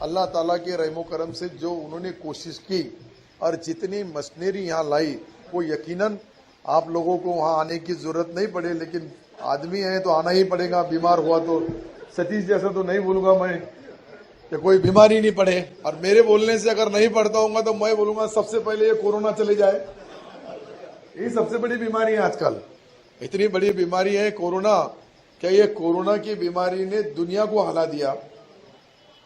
अल्लाह ताला के रहमो करम से जो उन्होंने कोशिश की और जितनी मशीनरी यहाँ लाई, वो यकीनन आप लोगों को वहाँ आने की जरूरत नहीं पड़े, लेकिन आदमी है तो आना ही पड़ेगा। बीमार हुआ तो सतीश जैसा तो नहीं बोलूंगा मैं कि कोई बीमारी नहीं पड़े, और मेरे बोलने से अगर नहीं पड़ता होगा तो मैं बोलूंगा सबसे पहले ये कोरोना चले जाए। ये सबसे बड़ी बीमारी है आजकल, इतनी बड़ी बीमारी है कोरोना। क्या ये कोरोना की बीमारी ने दुनिया को हिला दिया।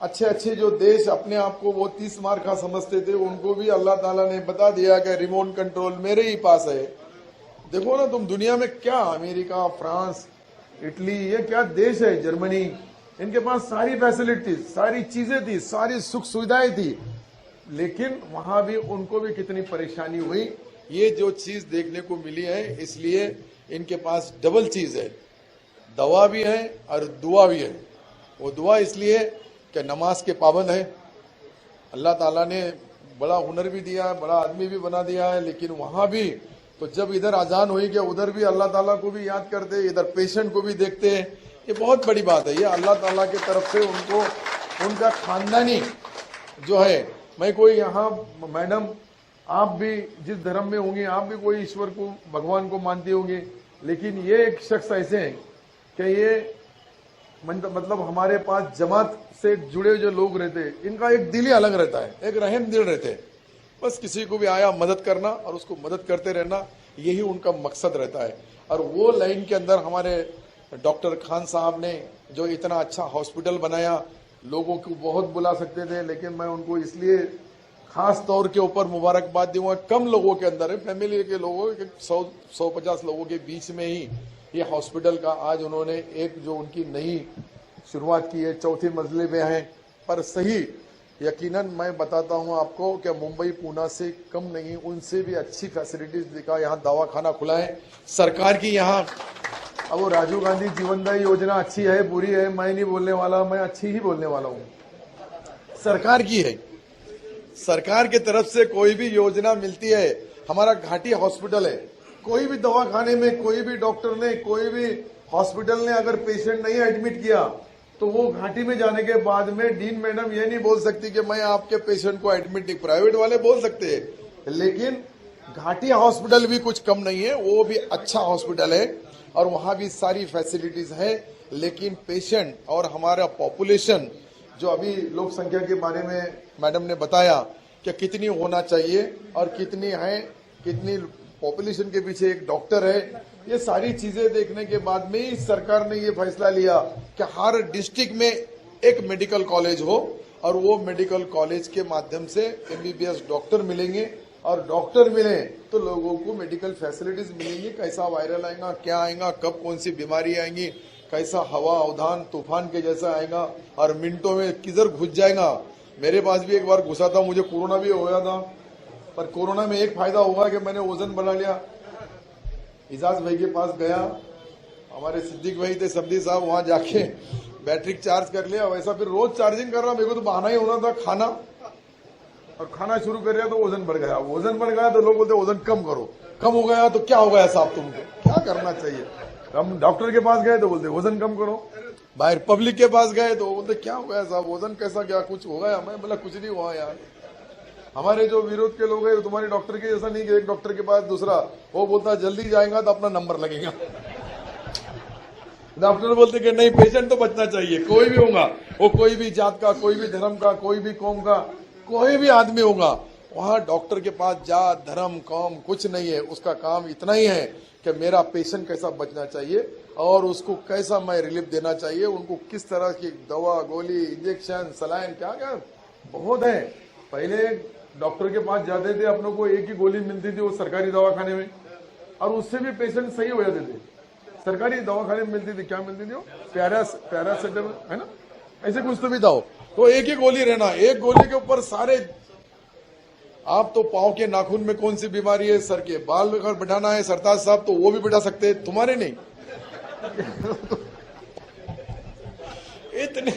अच्छे अच्छे जो देश अपने आप को वो 30 मार का समझते थे, उनको भी अल्लाह ताला ने बता दिया कि रिमोट कंट्रोल मेरे ही पास है। देखो ना तुम, दुनिया में क्या, अमेरिका, फ्रांस, इटली, ये क्या देश है, जर्मनी, इनके पास सारी फैसिलिटीज, सारी चीजें थी, सारी सुख सुविधाएं थी, लेकिन वहां भी उनको भी कितनी परेशानी हुई। ये जो चीज देखने को मिली है, इसलिए इनके पास डबल चीज है, दवा भी है और दुआ भी है। वो दुआ इसलिए कि नमाज के पाबंद है, अल्लाह ताला ने बड़ा हुनर भी दिया है, बड़ा आदमी भी बना दिया है, लेकिन वहां भी तो जब इधर अजान हुई कि उधर भी अल्लाह ताला को भी याद करते, इधर पेशेंट को भी देखते हैं। ये बहुत बड़ी बात है। ये अल्लाह ताला की तरफ से उनको, उनका खानदानी जो है, मैं कोई यहाँ, मैडम आप भी जिस धर्म में होंगे, आप भी कोई ईश्वर को, भगवान को मानते होंगे, लेकिन ये एक शख्स ऐसे हैं कि ये मतलब हमारे पास जमात से जुड़े जो लोग रहते हैं, इनका एक दिल ही अलग रहता है, एक रहम दिल रहते हैं। बस किसी को भी आया मदद करना और उसको मदद करते रहना, यही उनका मकसद रहता है। और वो लाइन के अंदर हमारे डॉक्टर खान साहब ने जो इतना अच्छा हॉस्पिटल बनाया, लोगों को बहुत बुला सकते थे, लेकिन मैं उनको इसलिए खास तौर के ऊपर मुबारकबाद दूंगा। कम लोगों के अंदर है, फैमिली के लोगों के 100-150 लोगों के बीच में ही ये हॉस्पिटल का आज उन्होंने एक जो उनकी नई शुरुआत की है, 4थे मंजिले में है। पर सही यकीनन मैं बताता हूं आपको कि मुंबई पूना से कम नहीं, उनसे भी अच्छी फैसिलिटीज दिखा। यहाँ दवाखाना खुला है, सरकार की यहाँ अब वो राजीव गांधी जीवनदायी योजना अच्छी है बुरी है मैं नहीं बोलने वाला, मैं अच्छी ही बोलने वाला हूँ। सरकार की है, सरकार की तरफ से कोई भी योजना मिलती है। हमारा घाटी हॉस्पिटल है, कोई भी दवाखाने में कोई भी डॉक्टर ने कोई भी हॉस्पिटल ने अगर पेशेंट नहीं एडमिट किया तो वो घाटी में जाने के बाद में डीन मैडम ये नहीं बोल सकती कि मैं आपके पेशेंट को एडमिट नहीं, प्राइवेट वाले बोल सकते हैं, लेकिन घाटी हॉस्पिटल भी कुछ कम नहीं है, वो भी अच्छा हॉस्पिटल है और वहां भी सारी फैसिलिटीज है। लेकिन पेशेंट और हमारा पॉपुलेशन जो अभी लोक संख्या के बारे में मैडम ने बताया कि कितनी होना चाहिए और कितनी है, कितनी पॉपुलेशन के पीछे एक डॉक्टर है, ये सारी चीजें देखने के बाद में ही सरकार ने ये फैसला लिया कि हर डिस्ट्रिक्ट में एक मेडिकल कॉलेज हो और वो मेडिकल कॉलेज के माध्यम से एमबीबीएस डॉक्टर मिलेंगे और डॉक्टर मिले तो लोगों को मेडिकल फैसिलिटीज मिलेंगी। कैसा वायरल आएगा, क्या आएगा, कब कौन सी बीमारी आएंगी, कैसा हवा उधान तूफान के जैसा आएगा और मिनटों में किधर घुस जाएगा। मेरे पास भी एक बार घुसा था, मुझे कोरोना भी हो गया था, पर कोरोना में एक फायदा हुआ कि मैंने वजन बढ़ा लिया। इजाज भाई के पास गया, हमारे सिद्दीक भाई थे सब्दी साहब, वहां जाके बैटरी चार्ज कर लिया। वैसा फिर रोज चार्जिंग कर रहा, मेरे को तो बहाना ही होना था खाना, और खाना शुरू कर लिया तो वजन बढ़ गया। वजन बढ़ गया तो लोग बोलते वजन कम करो, कम हो गया तो क्या हो गया साहब तुमको, क्या करना चाहिए। हम डॉक्टर के पास गए तो बोलते वजन कम करो, बाहर पब्लिक के पास गए तो बोलते क्या हो गया साहब, वजन कैसा, क्या कुछ हो गया। मैं बोला कुछ नहीं हुआ यार। हमारे जो विरोध के लोग हैं तुम्हारे डॉक्टर के जैसा नहीं कि एक डॉक्टर के पास दूसरा, वो बोलता जल्दी जाएगा तो अपना नंबर लगेगा। डॉक्टर बोलते कि नहीं, पेशेंट तो बचना चाहिए, कोई भी होगा, वो कोई भी जात का, कोई भी धर्म का, कोई भी कौम का, कोई भी आदमी होगा, वहां डॉक्टर के पास जात धर्म कौम कुछ नहीं है, उसका काम इतना ही है कि मेरा पेशेंट कैसा बचना चाहिए और उसको कैसा मैं रिलीफ देना चाहिए, उनको किस तरह की दवा गोली इंजेक्शन सलाइन क्या क्या बहुत है। पहले डॉक्टर के पास जाते थे, अपनों को एक ही गोली मिलती थी वो सरकारी दवाखाने में, और उससे भी पेशेंट सही हो जाते थे। सरकारी दवाखाने में मिलती थी, क्या मिलती थी वो पैरासेटामोल है ना, ऐसे कुछ तो भी था। तो एक ही गोली रहना, एक गोली के ऊपर सारे, आप तो पांव के नाखून में कौन सी बीमारी है, सर के बाल अगर बिठाना है सरताज साहब तो वो भी बिठा सकते हैं, तुम्हारे नहीं। इतने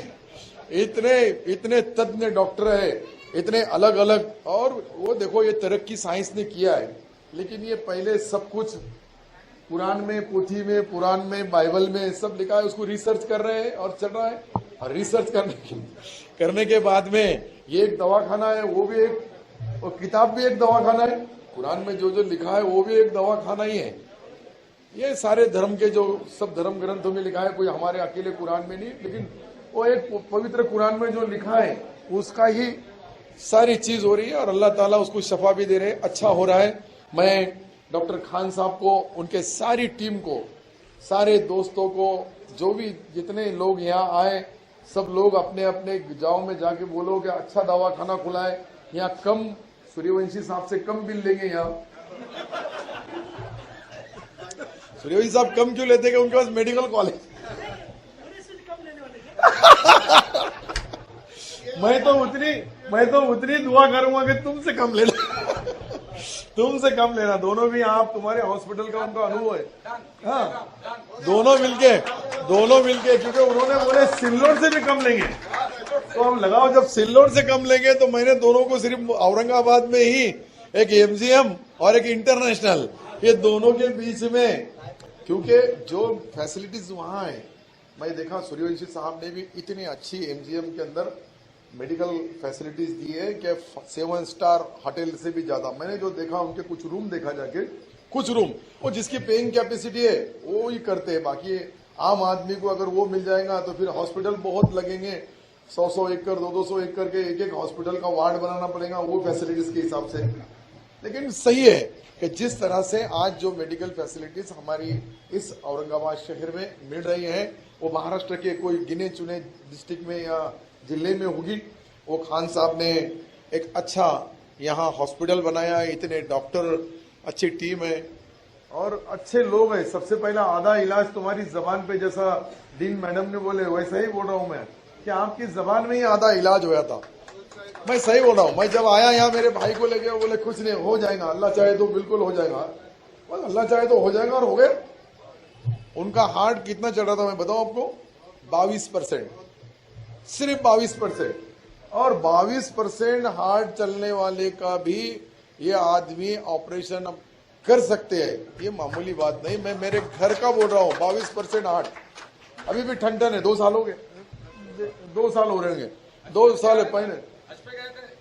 इतने इतने तज्ञ डॉक्टर है, इतने अलग अलग, और वो देखो ये तरक्की साइंस ने किया है। लेकिन ये पहले सब कुछ कुरान में, पोथी में, पुराण में, बाइबल में सब लिखा है, उसको रिसर्च कर रहे हैं और चल रहा है। और रिसर्च करने के बाद में ये एक दवाखाना है, वो भी एक, और किताब भी एक दवाखाना है, कुरान में जो जो लिखा है वो भी एक दवाखाना ही है। ये सारे धर्म के जो सब धर्म ग्रंथों में लिखा है, कोई हमारे अकेले कुरान में नहीं, लेकिन वो एक पवित्र कुरान में जो लिखा है उसका ही सारी चीज हो रही है और अल्लाह ताला उसको शफा भी दे रहे हैं, अच्छा हो रहा है। मैं डॉक्टर खान साहब को, उनके सारी टीम को, सारे दोस्तों को, जो भी जितने लोग यहाँ आए, सब लोग अपने अपने गांव में जाके बोलो कि अच्छा दवाखाना खुला है यहाँ, कम सूर्यवंशी साहब से कम बिल लेंगे यहाँ। सूर्यवंशी साहब कम क्यों लेते हैं, उनके पास मेडिकल कॉलेज। मैं तो उतनी दुआ करूंगा कि तुमसे कम लेना, तुमसे कम लेना। दोनों भी आप, तुम्हारे हॉस्पिटल का उनका अनुभव है, हाँ, दोनों मिलके, क्योंकि उन्होंने बोले सिल्लोड से भी कम लेंगे, तो हम लगाओ जब सिल्लोड से कम लेंगे तो मैंने दोनों को सिर्फ औरंगाबाद में ही एक एमजीएम और एक इंटरनेशनल, ये दोनों के बीच में, क्योंकि जो फैसिलिटीज वहां है, मैं देखा सूर्यवंशी साहब ने भी इतनी अच्छी एमजीएम के अंदर मेडिकल फैसिलिटीज दी है कि 7 स्टार होटल से भी ज्यादा। मैंने जो देखा उनके कुछ रूम देखा जाके, कुछ रूम वो जिसकी पेइंग कैपेसिटी है वो ही करते हैं, बाकी आम आदमी को अगर वो मिल जाएगा तो फिर हॉस्पिटल बहुत लगेंगे, 100 एकड़ 200 एकड़ के एक हॉस्पिटल का वार्ड बनाना पड़ेगा वो फैसिलिटीज के हिसाब से। लेकिन सही है कि जिस तरह से आज जो मेडिकल फैसिलिटीज हमारी इस औरंगाबाद शहर में मिल रही है, वो महाराष्ट्र के कोई गिने चुने डिस्ट्रिक्ट में या जिले में होगी। वो खान साहब ने एक अच्छा यहाँ हॉस्पिटल बनाया है, इतने डॉक्टर, अच्छी टीम है और अच्छे लोग हैं। सबसे पहला आधा इलाज तुम्हारी जबान पे, जैसा डीन मैडम ने बोले वैसा ही बोल रहा हूँ मैं कि आपकी जबान में ही आधा इलाज होया था। मैं सही बोल रहा हूँ। मैं जब आया यहाँ मेरे भाई को लेके, बोले कुछ नहीं, हो जाएगा, अल्लाह चाहे तो बिल्कुल हो जाएगा। अल्लाह चाहे तो हो जाएगा, और हो गया। उनका हार्ट कितना चढ़ रहा था मैं बताऊं आपको, 22%, सिर्फ 22%। और 22% हार्ट चलने वाले का भी ये आदमी ऑपरेशन अब कर सकते हैं, ये मामूली बात नहीं। मैं मेरे घर का बोल रहा हूँ, 22% हार्ट अभी भी ठंडन है। 2 साल हो गए, 2 साल हो रहे हैं, 2 साल पहले।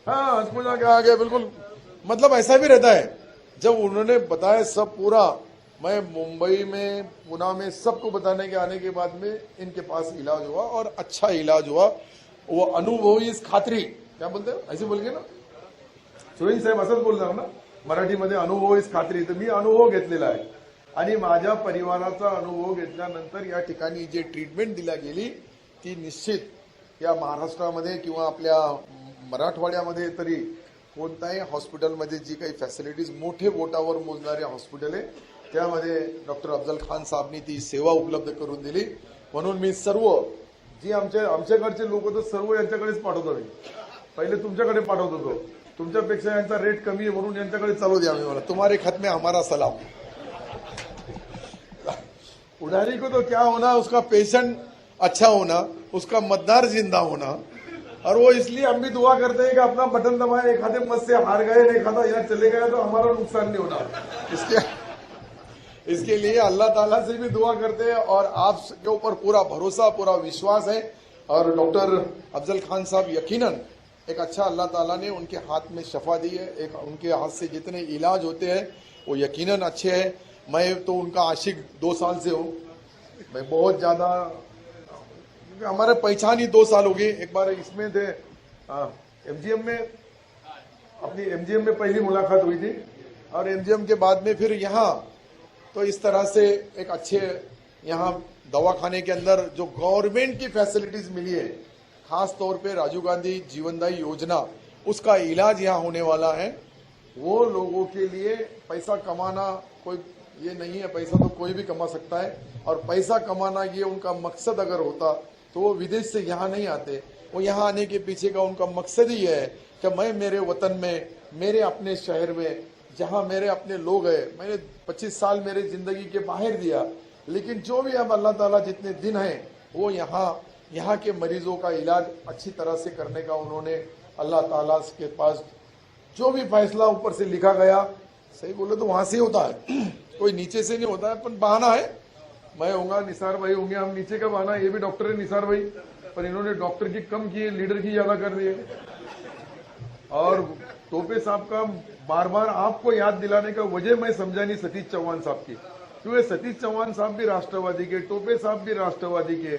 हाँ, हॉस्पिटल जाके आ गया, बिल्कुल। मतलब ऐसा भी रहता है, जब उन्होंने बताया सब पूरा, मैं मुंबई में, पुणे में सबको बताने के आने के बाद में इनके पास इलाज हुआ और अच्छा इलाज हुआ। वो अनुभवी इस खात्री, क्या बोलते हैं, ऐसे बोलेंगे ना सुरेश साहेब, असंच बोलणार ना मराठीमध्ये, अनुभव इस खात्री। तर मी अनुभव घेतलेला आहे आणि माझ्या परिवाराचा अनुभव घेतल्यानंतर या ठिकाणी जे ट्रीटमेंट दिल्या गेली ती निश्चित या महाराष्ट्रामध्ये किंवा आपल्या मराठवाड्यामध्ये तरी कोणत्याही हॉस्पिटलमध्ये जी काही फॅसिलिटीज, मोठे बोटावर मोजणारे हॉस्पिटल आहे त्यामध्ये डॉक्टर अफजल खान साहेबांनी ती सेवा उपलब्ध करून दिली। म्हणून मी सर्व जी आमच्याकडचे लोक तर सर्व यांच्याकडेच पाठवतो। मी पहिले तुमच्याकडे पाठवत होतो, तुमच्यापेक्षा यांचा रेट कमी आहे म्हणून यांच्याकडे चालू द्या। मी मला तुम्हारे खत में हमारा सलाम। उधारी को तो क्या होना, उसका पेशेंट अच्छा होना, उसका मतदार जिंदा होना। और वो इसलिए हम भी दुआ करते हैं कि अपना बटन दबाए, एक हाथे मत से हार गए, एक हाथा यहाँ चले गए तो हमारा नुकसान नहीं होना। इसके लिए अल्लाह ताला से भी दुआ करते हैं और आपके ऊपर पूरा भरोसा, पूरा विश्वास है। और डॉक्टर अफजल खान साहब यकीनन एक अच्छा, अल्लाह ताला ने उनके हाथ में शफा दी है। एक उनके हाथ से जितने इलाज होते हैं वो यकीनन अच्छे हैं। मैं तो उनका आशिक 2 साल से हूँ, मैं बहुत ज्यादा, क्योंकि हमारे पहचान ही 2 साल हो गई। एक बार इसमें थे एमजीएम में, अपनी एमजीएम में पहली मुलाकात हुई थी और एमजीएम के बाद में फिर यहाँ, तो इस तरह से एक अच्छे यहाँ दवाखाने के अंदर जो गवर्नमेंट की फैसिलिटीज मिली है, खास तौर पे राजीव गांधी जीवनदायी योजना, उसका इलाज यहाँ होने वाला है। वो लोगों के लिए पैसा कमाना कोई ये नहीं है, पैसा तो कोई भी कमा सकता है और पैसा कमाना ये उनका मकसद अगर होता तो वो विदेश से यहाँ नहीं आते। वो यहाँ आने के पीछे का उनका मकसद ही है कि मैं मेरे वतन में, मेरे अपने शहर में, जहाँ मेरे अपने लोग हैं, मैंने 25 साल मेरे जिंदगी के बाहर दिया, लेकिन जो भी अब अल्लाह ताला जितने दिन हैं वो यहाँ के मरीजों का इलाज अच्छी तरह से करने का उन्होंने अल्लाह ताला के पास जो भी फैसला ऊपर से लिखा गया, सही बोले तो वहां से होता है, कोई नीचे से नहीं होता है। पर बहाना है, मैं होऊंगा, निसार भाई होंगे, हम नीचे का बहाना, ये भी डॉक्टर है निसार भाई, पर इन्होंने डॉक्टर की कम की, लीडर की ज्यादा कर दी है। और टोपे साहब का बार बार आपको याद दिलाने का वजह मैं समझा नहीं सतीश चौहान साहब की, क्योंकि सतीश चौहान साहब भी राष्ट्रवादी के, टोपे साहब भी राष्ट्रवादी के,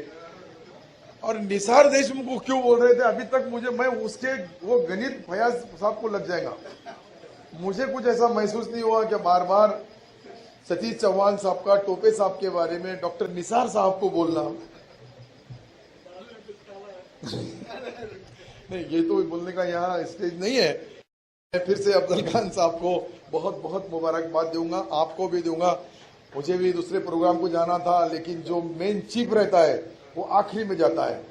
और निसार देशमुख को क्यों बोल रहे थे अभी तक मुझे, मैं उसके वो गणित फयाज साहब को लग जाएगा। मुझे कुछ ऐसा महसूस नहीं हुआ कि बार बार सतीश चौहान साहब का, टोपे साहब के बारे में डॉक्टर निसार साहब को बोलना नहीं, ये तो बोलने का यहाँ स्टेज नहीं है। मैं फिर से अफजल खान साहब को बहुत बहुत मुबारकबाद दूंगा, आपको भी दूंगा। मुझे भी दूसरे प्रोग्राम को जाना था, लेकिन जो मेन चीफ रहता है वो आखिरी में जाता है,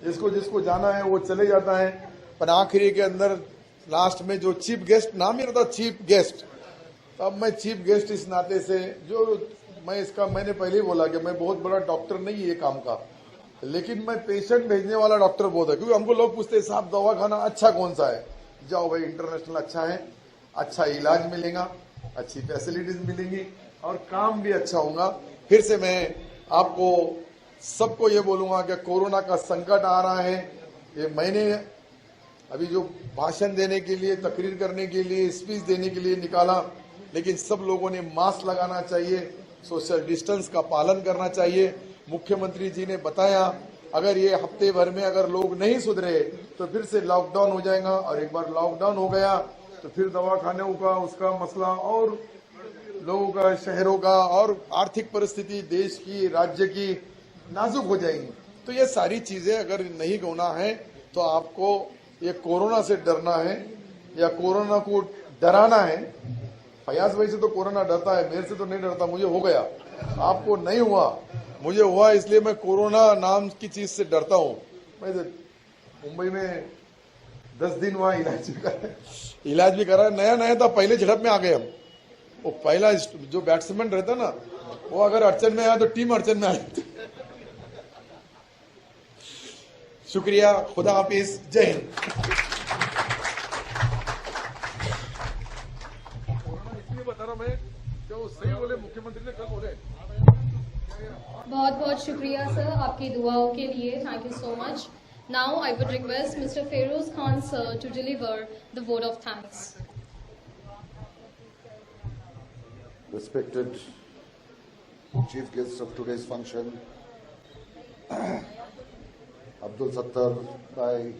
जिसको जाना है वो चले जाता है, पर आखिरी के अंदर लास्ट में जो चीफ गेस्ट, नाम ही रहता चीफ गेस्ट। तब मैं चीफ गेस्ट इस नाते से, जो मैंने पहले ही बोला कि मैं बहुत बड़ा डॉक्टर नहीं ये काम का, लेकिन मैं पेशेंट भेजने वाला डॉक्टर बहुत है। क्योंकि हमको लोग पूछते हैं साहब दवाखाना अच्छा कौन सा है, जाओ भाई इंटरनेशनल अच्छा है, अच्छा इलाज मिलेगा, अच्छी फैसिलिटीज मिलेंगी और काम भी अच्छा होगा। फिर से मैं आपको सबको ये बोलूंगा कि कोरोना का संकट आ रहा है, ये मैंने अभी जो भाषण देने के लिए, तकरीर करने के लिए, स्पीच देने के लिए निकाला, लेकिन सब लोगों ने मास्क लगाना चाहिए, सोशल डिस्टेंस का पालन करना चाहिए। मुख्यमंत्री जी ने बताया अगर ये हफ्ते भर में अगर लोग नहीं सुधरे तो फिर से लॉकडाउन हो जाएगा, और एक बार लॉकडाउन हो गया तो फिर दवाखानों का उसका मसला और लोगों का, शहरों का और आर्थिक परिस्थिति देश की, राज्य की नाजुक हो जाएंगी। तो ये सारी चीजें अगर नहीं होना है तो आपको ये कोरोना से डरना है या कोरोना को डराना है। फयाज भाई से तो कोरोना डरता है, मेरे से तो नहीं डरता, मुझे हो गया, आपको नहीं हुआ, मुझे हुआ, इसलिए मैं कोरोना नाम की चीज से डरता हूं। मैं मुंबई में 10 दिन वहां इलाज भी करा, नया था, पहले झड़प में आ गए हम, वो पहला जो बैट्समैन रहता ना, वो अगर अड़चन में आया तो टीम अड़चन में आ जाती। शुक्रिया, खुदा हाफिज, जय हिंद। इसलिए बता रहा मैं, जो सही बोले मुख्यमंत्री ने कल बोले। बहुत बहुत शुक्रिया सर आपकी दुआओं के लिए, thank you so much. Now I would request mister Feroz Khan sir to deliver the vote of thanks. Respected chief guests of today's function, Abdul Sattar Bhai,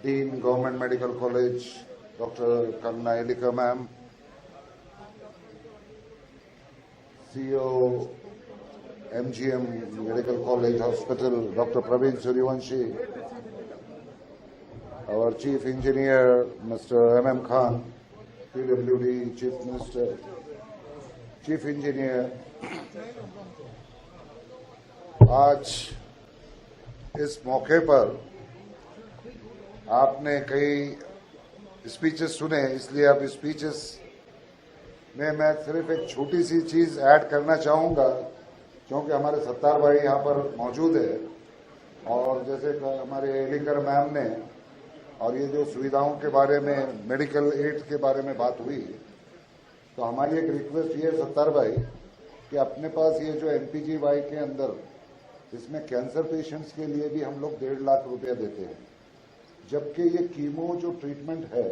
Dean, Government Medical College, Dr. Kanna Elika ma'am, CEO, MGM Medical College Hospital, Dr. Praveen Suryavanshi, our Chief Engineer, Mr. M.M. Khan, PWD Chief Minister, Chief Engineer, आज इस मौके पर आपने कई speeches सुने, इसलिए अब speeches में मैं सिर्फ एक छोटी सी चीज ऐड करना चाहूंगा, क्योंकि हमारे सत्तार भाई यहाँ पर मौजूद है और जैसे हमारे एलिकर मैम ने और ये जो सुविधाओं के बारे में, मेडिकल एड के बारे में बात हुई, तो हमारी एक रिक्वेस्ट ये है सत्तार भाई कि अपने पास ये जो एनपीजीवाई के अंदर इसमें कैंसर पेशेंट्स के लिए भी हम लोग 1.5 लाख रुपया देते हैं, जबकि ये कीमो जो ट्रीटमेंट है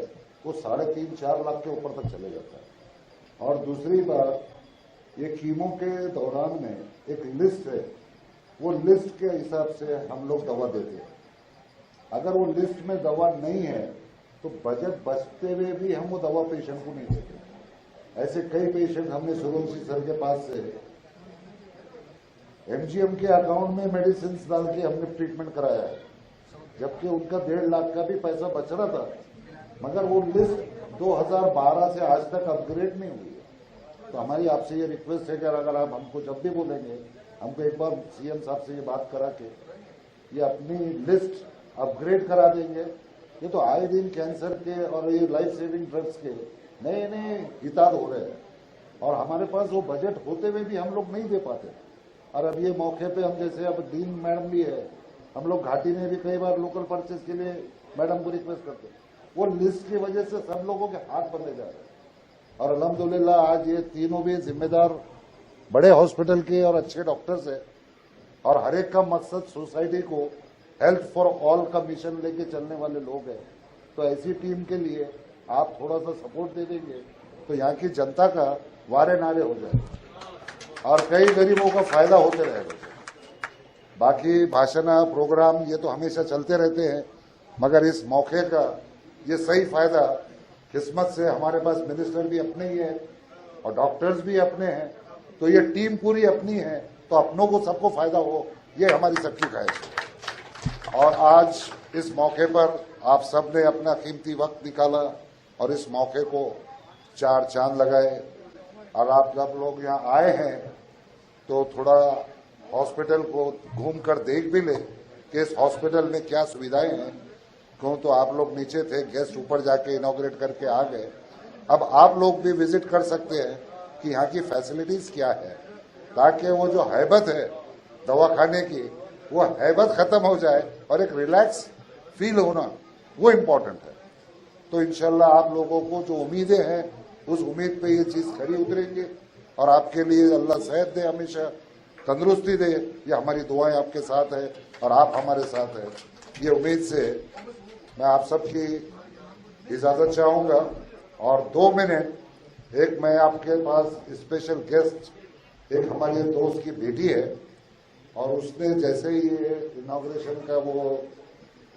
वो 3.5-4 लाख के ऊपर तक चले जाता है। और दूसरी बात, ये कीमो के दौरान में एक लिस्ट है, वो लिस्ट के हिसाब से हम लोग दवा देते हैं। अगर वो लिस्ट में दवा नहीं है तो बजट बचते हुए भी हम वो दवा पेशेंट को नहीं देते। ऐसे कई पेशेंट हमने सूर्यवंशी सर के पास से एमजीएम के अकाउंट में मेडिसिन डाल के हमने ट्रीटमेंट कराया है, जबकि उनका 1.5 लाख का भी पैसा बच रहा था, मगर वो लिस्ट 2012 से आज तक अपग्रेड नहीं हुई है। तो हमारी आपसे ये रिक्वेस्ट है कि अगर आप हमको जब भी बोलेंगे, हमको एक बार सीएम साहब से ये बात करा के ये अपनी लिस्ट अपग्रेड करा देंगे। ये तो आए दिन कैंसर के और ये लाइफ सेविंग ड्रग्स के नए नए इताद हो रहे हैं और हमारे पास वो बजट होते हुए भी हम लोग नहीं दे पाते। और अब ये मौके पे हम जैसे अब डीन मैडम भी है, हम लोग घाटी में भी कई बार लोकल परचेज के लिए मैडम को रिक्वेस्ट करते हैं, वो लिस्ट की वजह से सब लोगों के हाथ बंधे जा रहे हैं। और अल्हम्दुलिल्लाह आज ये तीनों भी जिम्मेदार बड़े हॉस्पिटल के और अच्छे डॉक्टर्स है और हर एक का मकसद सोसाइटी को हेल्थ फॉर ऑल का मिशन लेके चलने वाले लोग हैं। तो ऐसी टीम के लिए आप थोड़ा सा सपोर्ट दे देंगे तो यहाँ की जनता का वारे नारे हो जाए और कई गरीबों का फायदा होते रहेगा। बाकी भाषण प्रोग्राम ये तो हमेशा चलते रहते हैं, मगर इस मौके का ये सही फायदा किस्मत से हमारे पास मिनिस्टर भी अपने ही है और डॉक्टर्स भी अपने हैं, तो ये टीम पूरी अपनी है, तो अपनों को सबको फायदा हो, ये हमारी सबकी ख्वाहिश है। और आज इस मौके पर आप सब ने अपना कीमती वक्त निकाला और इस मौके को 4 चांद लगाए। और आप जब लोग यहाँ आए हैं तो थोड़ा हॉस्पिटल को घूमकर देख भी ले कि इस हॉस्पिटल में क्या सुविधाएं हैं, क्यों तो आप लोग नीचे थे, गेस्ट ऊपर जाके इनॉग्रेट करके आ गए। अब आप लोग भी विजिट कर सकते हैं कि यहाँ की फैसिलिटीज क्या है, ताकि वो जो हैबत है दवाखाने की, वो हैबत खत्म हो जाए और एक रिलैक्स फील होना, वो इम्पोर्टेंट है। तो इंशाल्लाह आप लोगों को जो उम्मीदें हैं उस उम्मीद पे ये चीज खरी उतरेंगे और आपके लिए अल्लाह सेहत दे, हमेशा तंदुरुस्ती दे, ये हमारी दुआएं आपके साथ है और आप हमारे साथ हैं। ये उम्मीद से मैं आप सबकी इजाजत चाहूंगा और 2 मिनट एक मैं आपके पास स्पेशल गेस्ट, एक हमारे दोस्त की बेटी है और उसने जैसे ही ये इनॉग्रेशन का वो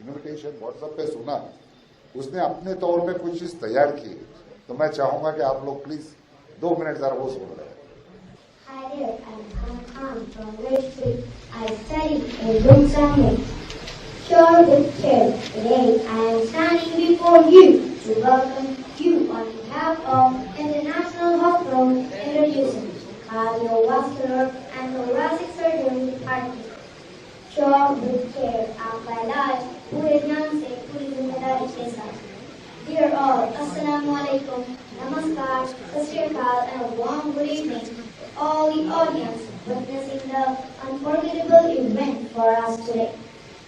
इन्विटेशन व्हाट्सएप पे सुना, उसने अपने तौर पे कुछ चीज तैयार की, तो मैं चाहूंगा कि आप लोग प्लीज 2 मिनट जरा वो सुन लें। Hi there, I'm Khan from grade 3. I study in Lumsang. Sure with care. Today I am standing before you to welcome you on behalf of International Hospital introducing Cardiovascular and Thoracic Surgery Department. Sure with care. आपका इलाज पूरे ध्यान से पूरी जिम्मेदारी के साथ। Dear all, Assalamu alaikum. Namaskar, Sat Shri Akal, and a warm good evening to all the audience witnessing the unforgettable event for us today.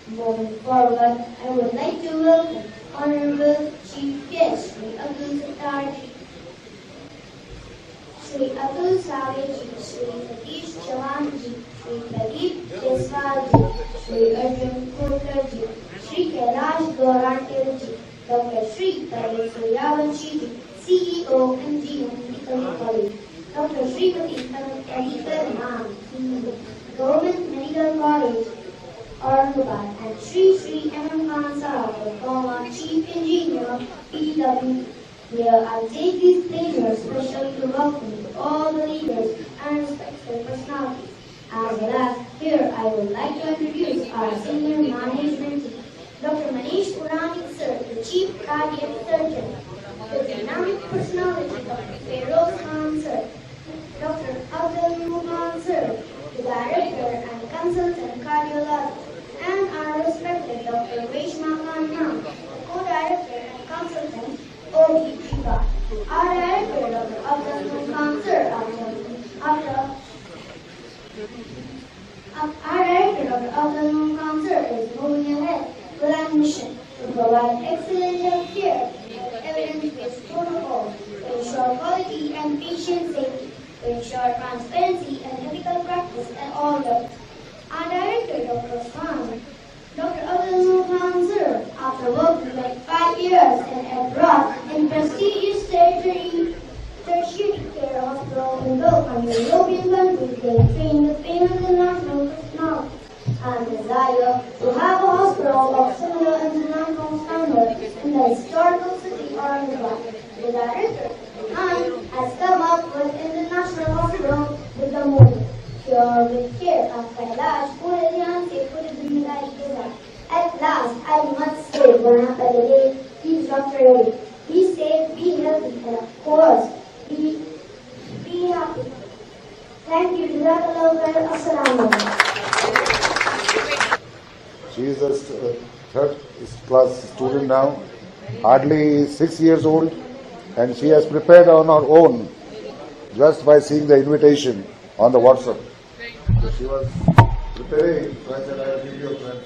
Moving forward, I would like to welcome Honorable Chief Guest Sri Abdul Sattar Ji, Sri Atul Save Ji, Sri Satish Chavan Ji, Sri Pradeep Jaiswal Ji, Sri Arjun Khotkar Ji, Sri Kailash Gauratil Ji, Dr. Sri Tarun Suryavanshi Ji, CEO MGM Medical College, Dr. Srimati Aditya Ram, Government Medical College, Aurangabad, and Sri M.M. Khan Sahab, former Chief Engineer, PW. Here I take this pleasure especially to welcome all the leaders and respected personalities. As well as here I would like to introduce our senior management team. Dr. Manish Puranik Sir, the Chief Cardiac Surgeon. The dynamic personality, Dr. Feroz Khan Sir. Dr. Abdul Numan Sir, the Director and Consultant Cardiologist. And our respected Dr. Reshma Khan Nam, the Co-Director and Consultant OB Jiva. Our Director, Dr. Abdul Numan Sir, our Director, Dr. Abdul Numan Sir, is moving ahead with our mission to provide excellent health care with evidence-based protocols to ensure quality and patient safety, to ensure transparency and ethical practice at all levels. Our Director, Dr. Khan, Dr. Abdul Khan Sir, after working like 5 years and abroad in prestigious tertiary care hospitals in both from European countries, they trained with famous international personalities and desire to have a hospital of similar international standards in the historical city Aurangabad. The Director, Khan, has come up with international hospital with the movement. Cure with care of Kailash, पूरे ध्यान से पूरी जिम्मेदारी के साथ. At last, I must say, Banata Dele, please Dr. Reddy, be safe, be healthy, and of course, be happy. Thank you. Jazakallah. Assalamu alaikum. She is a third class student now, hardly 6 years old, and she has prepared on her own just by seeing the invitation on the WhatsApp. So she was preparing, so I said I will give you a friend.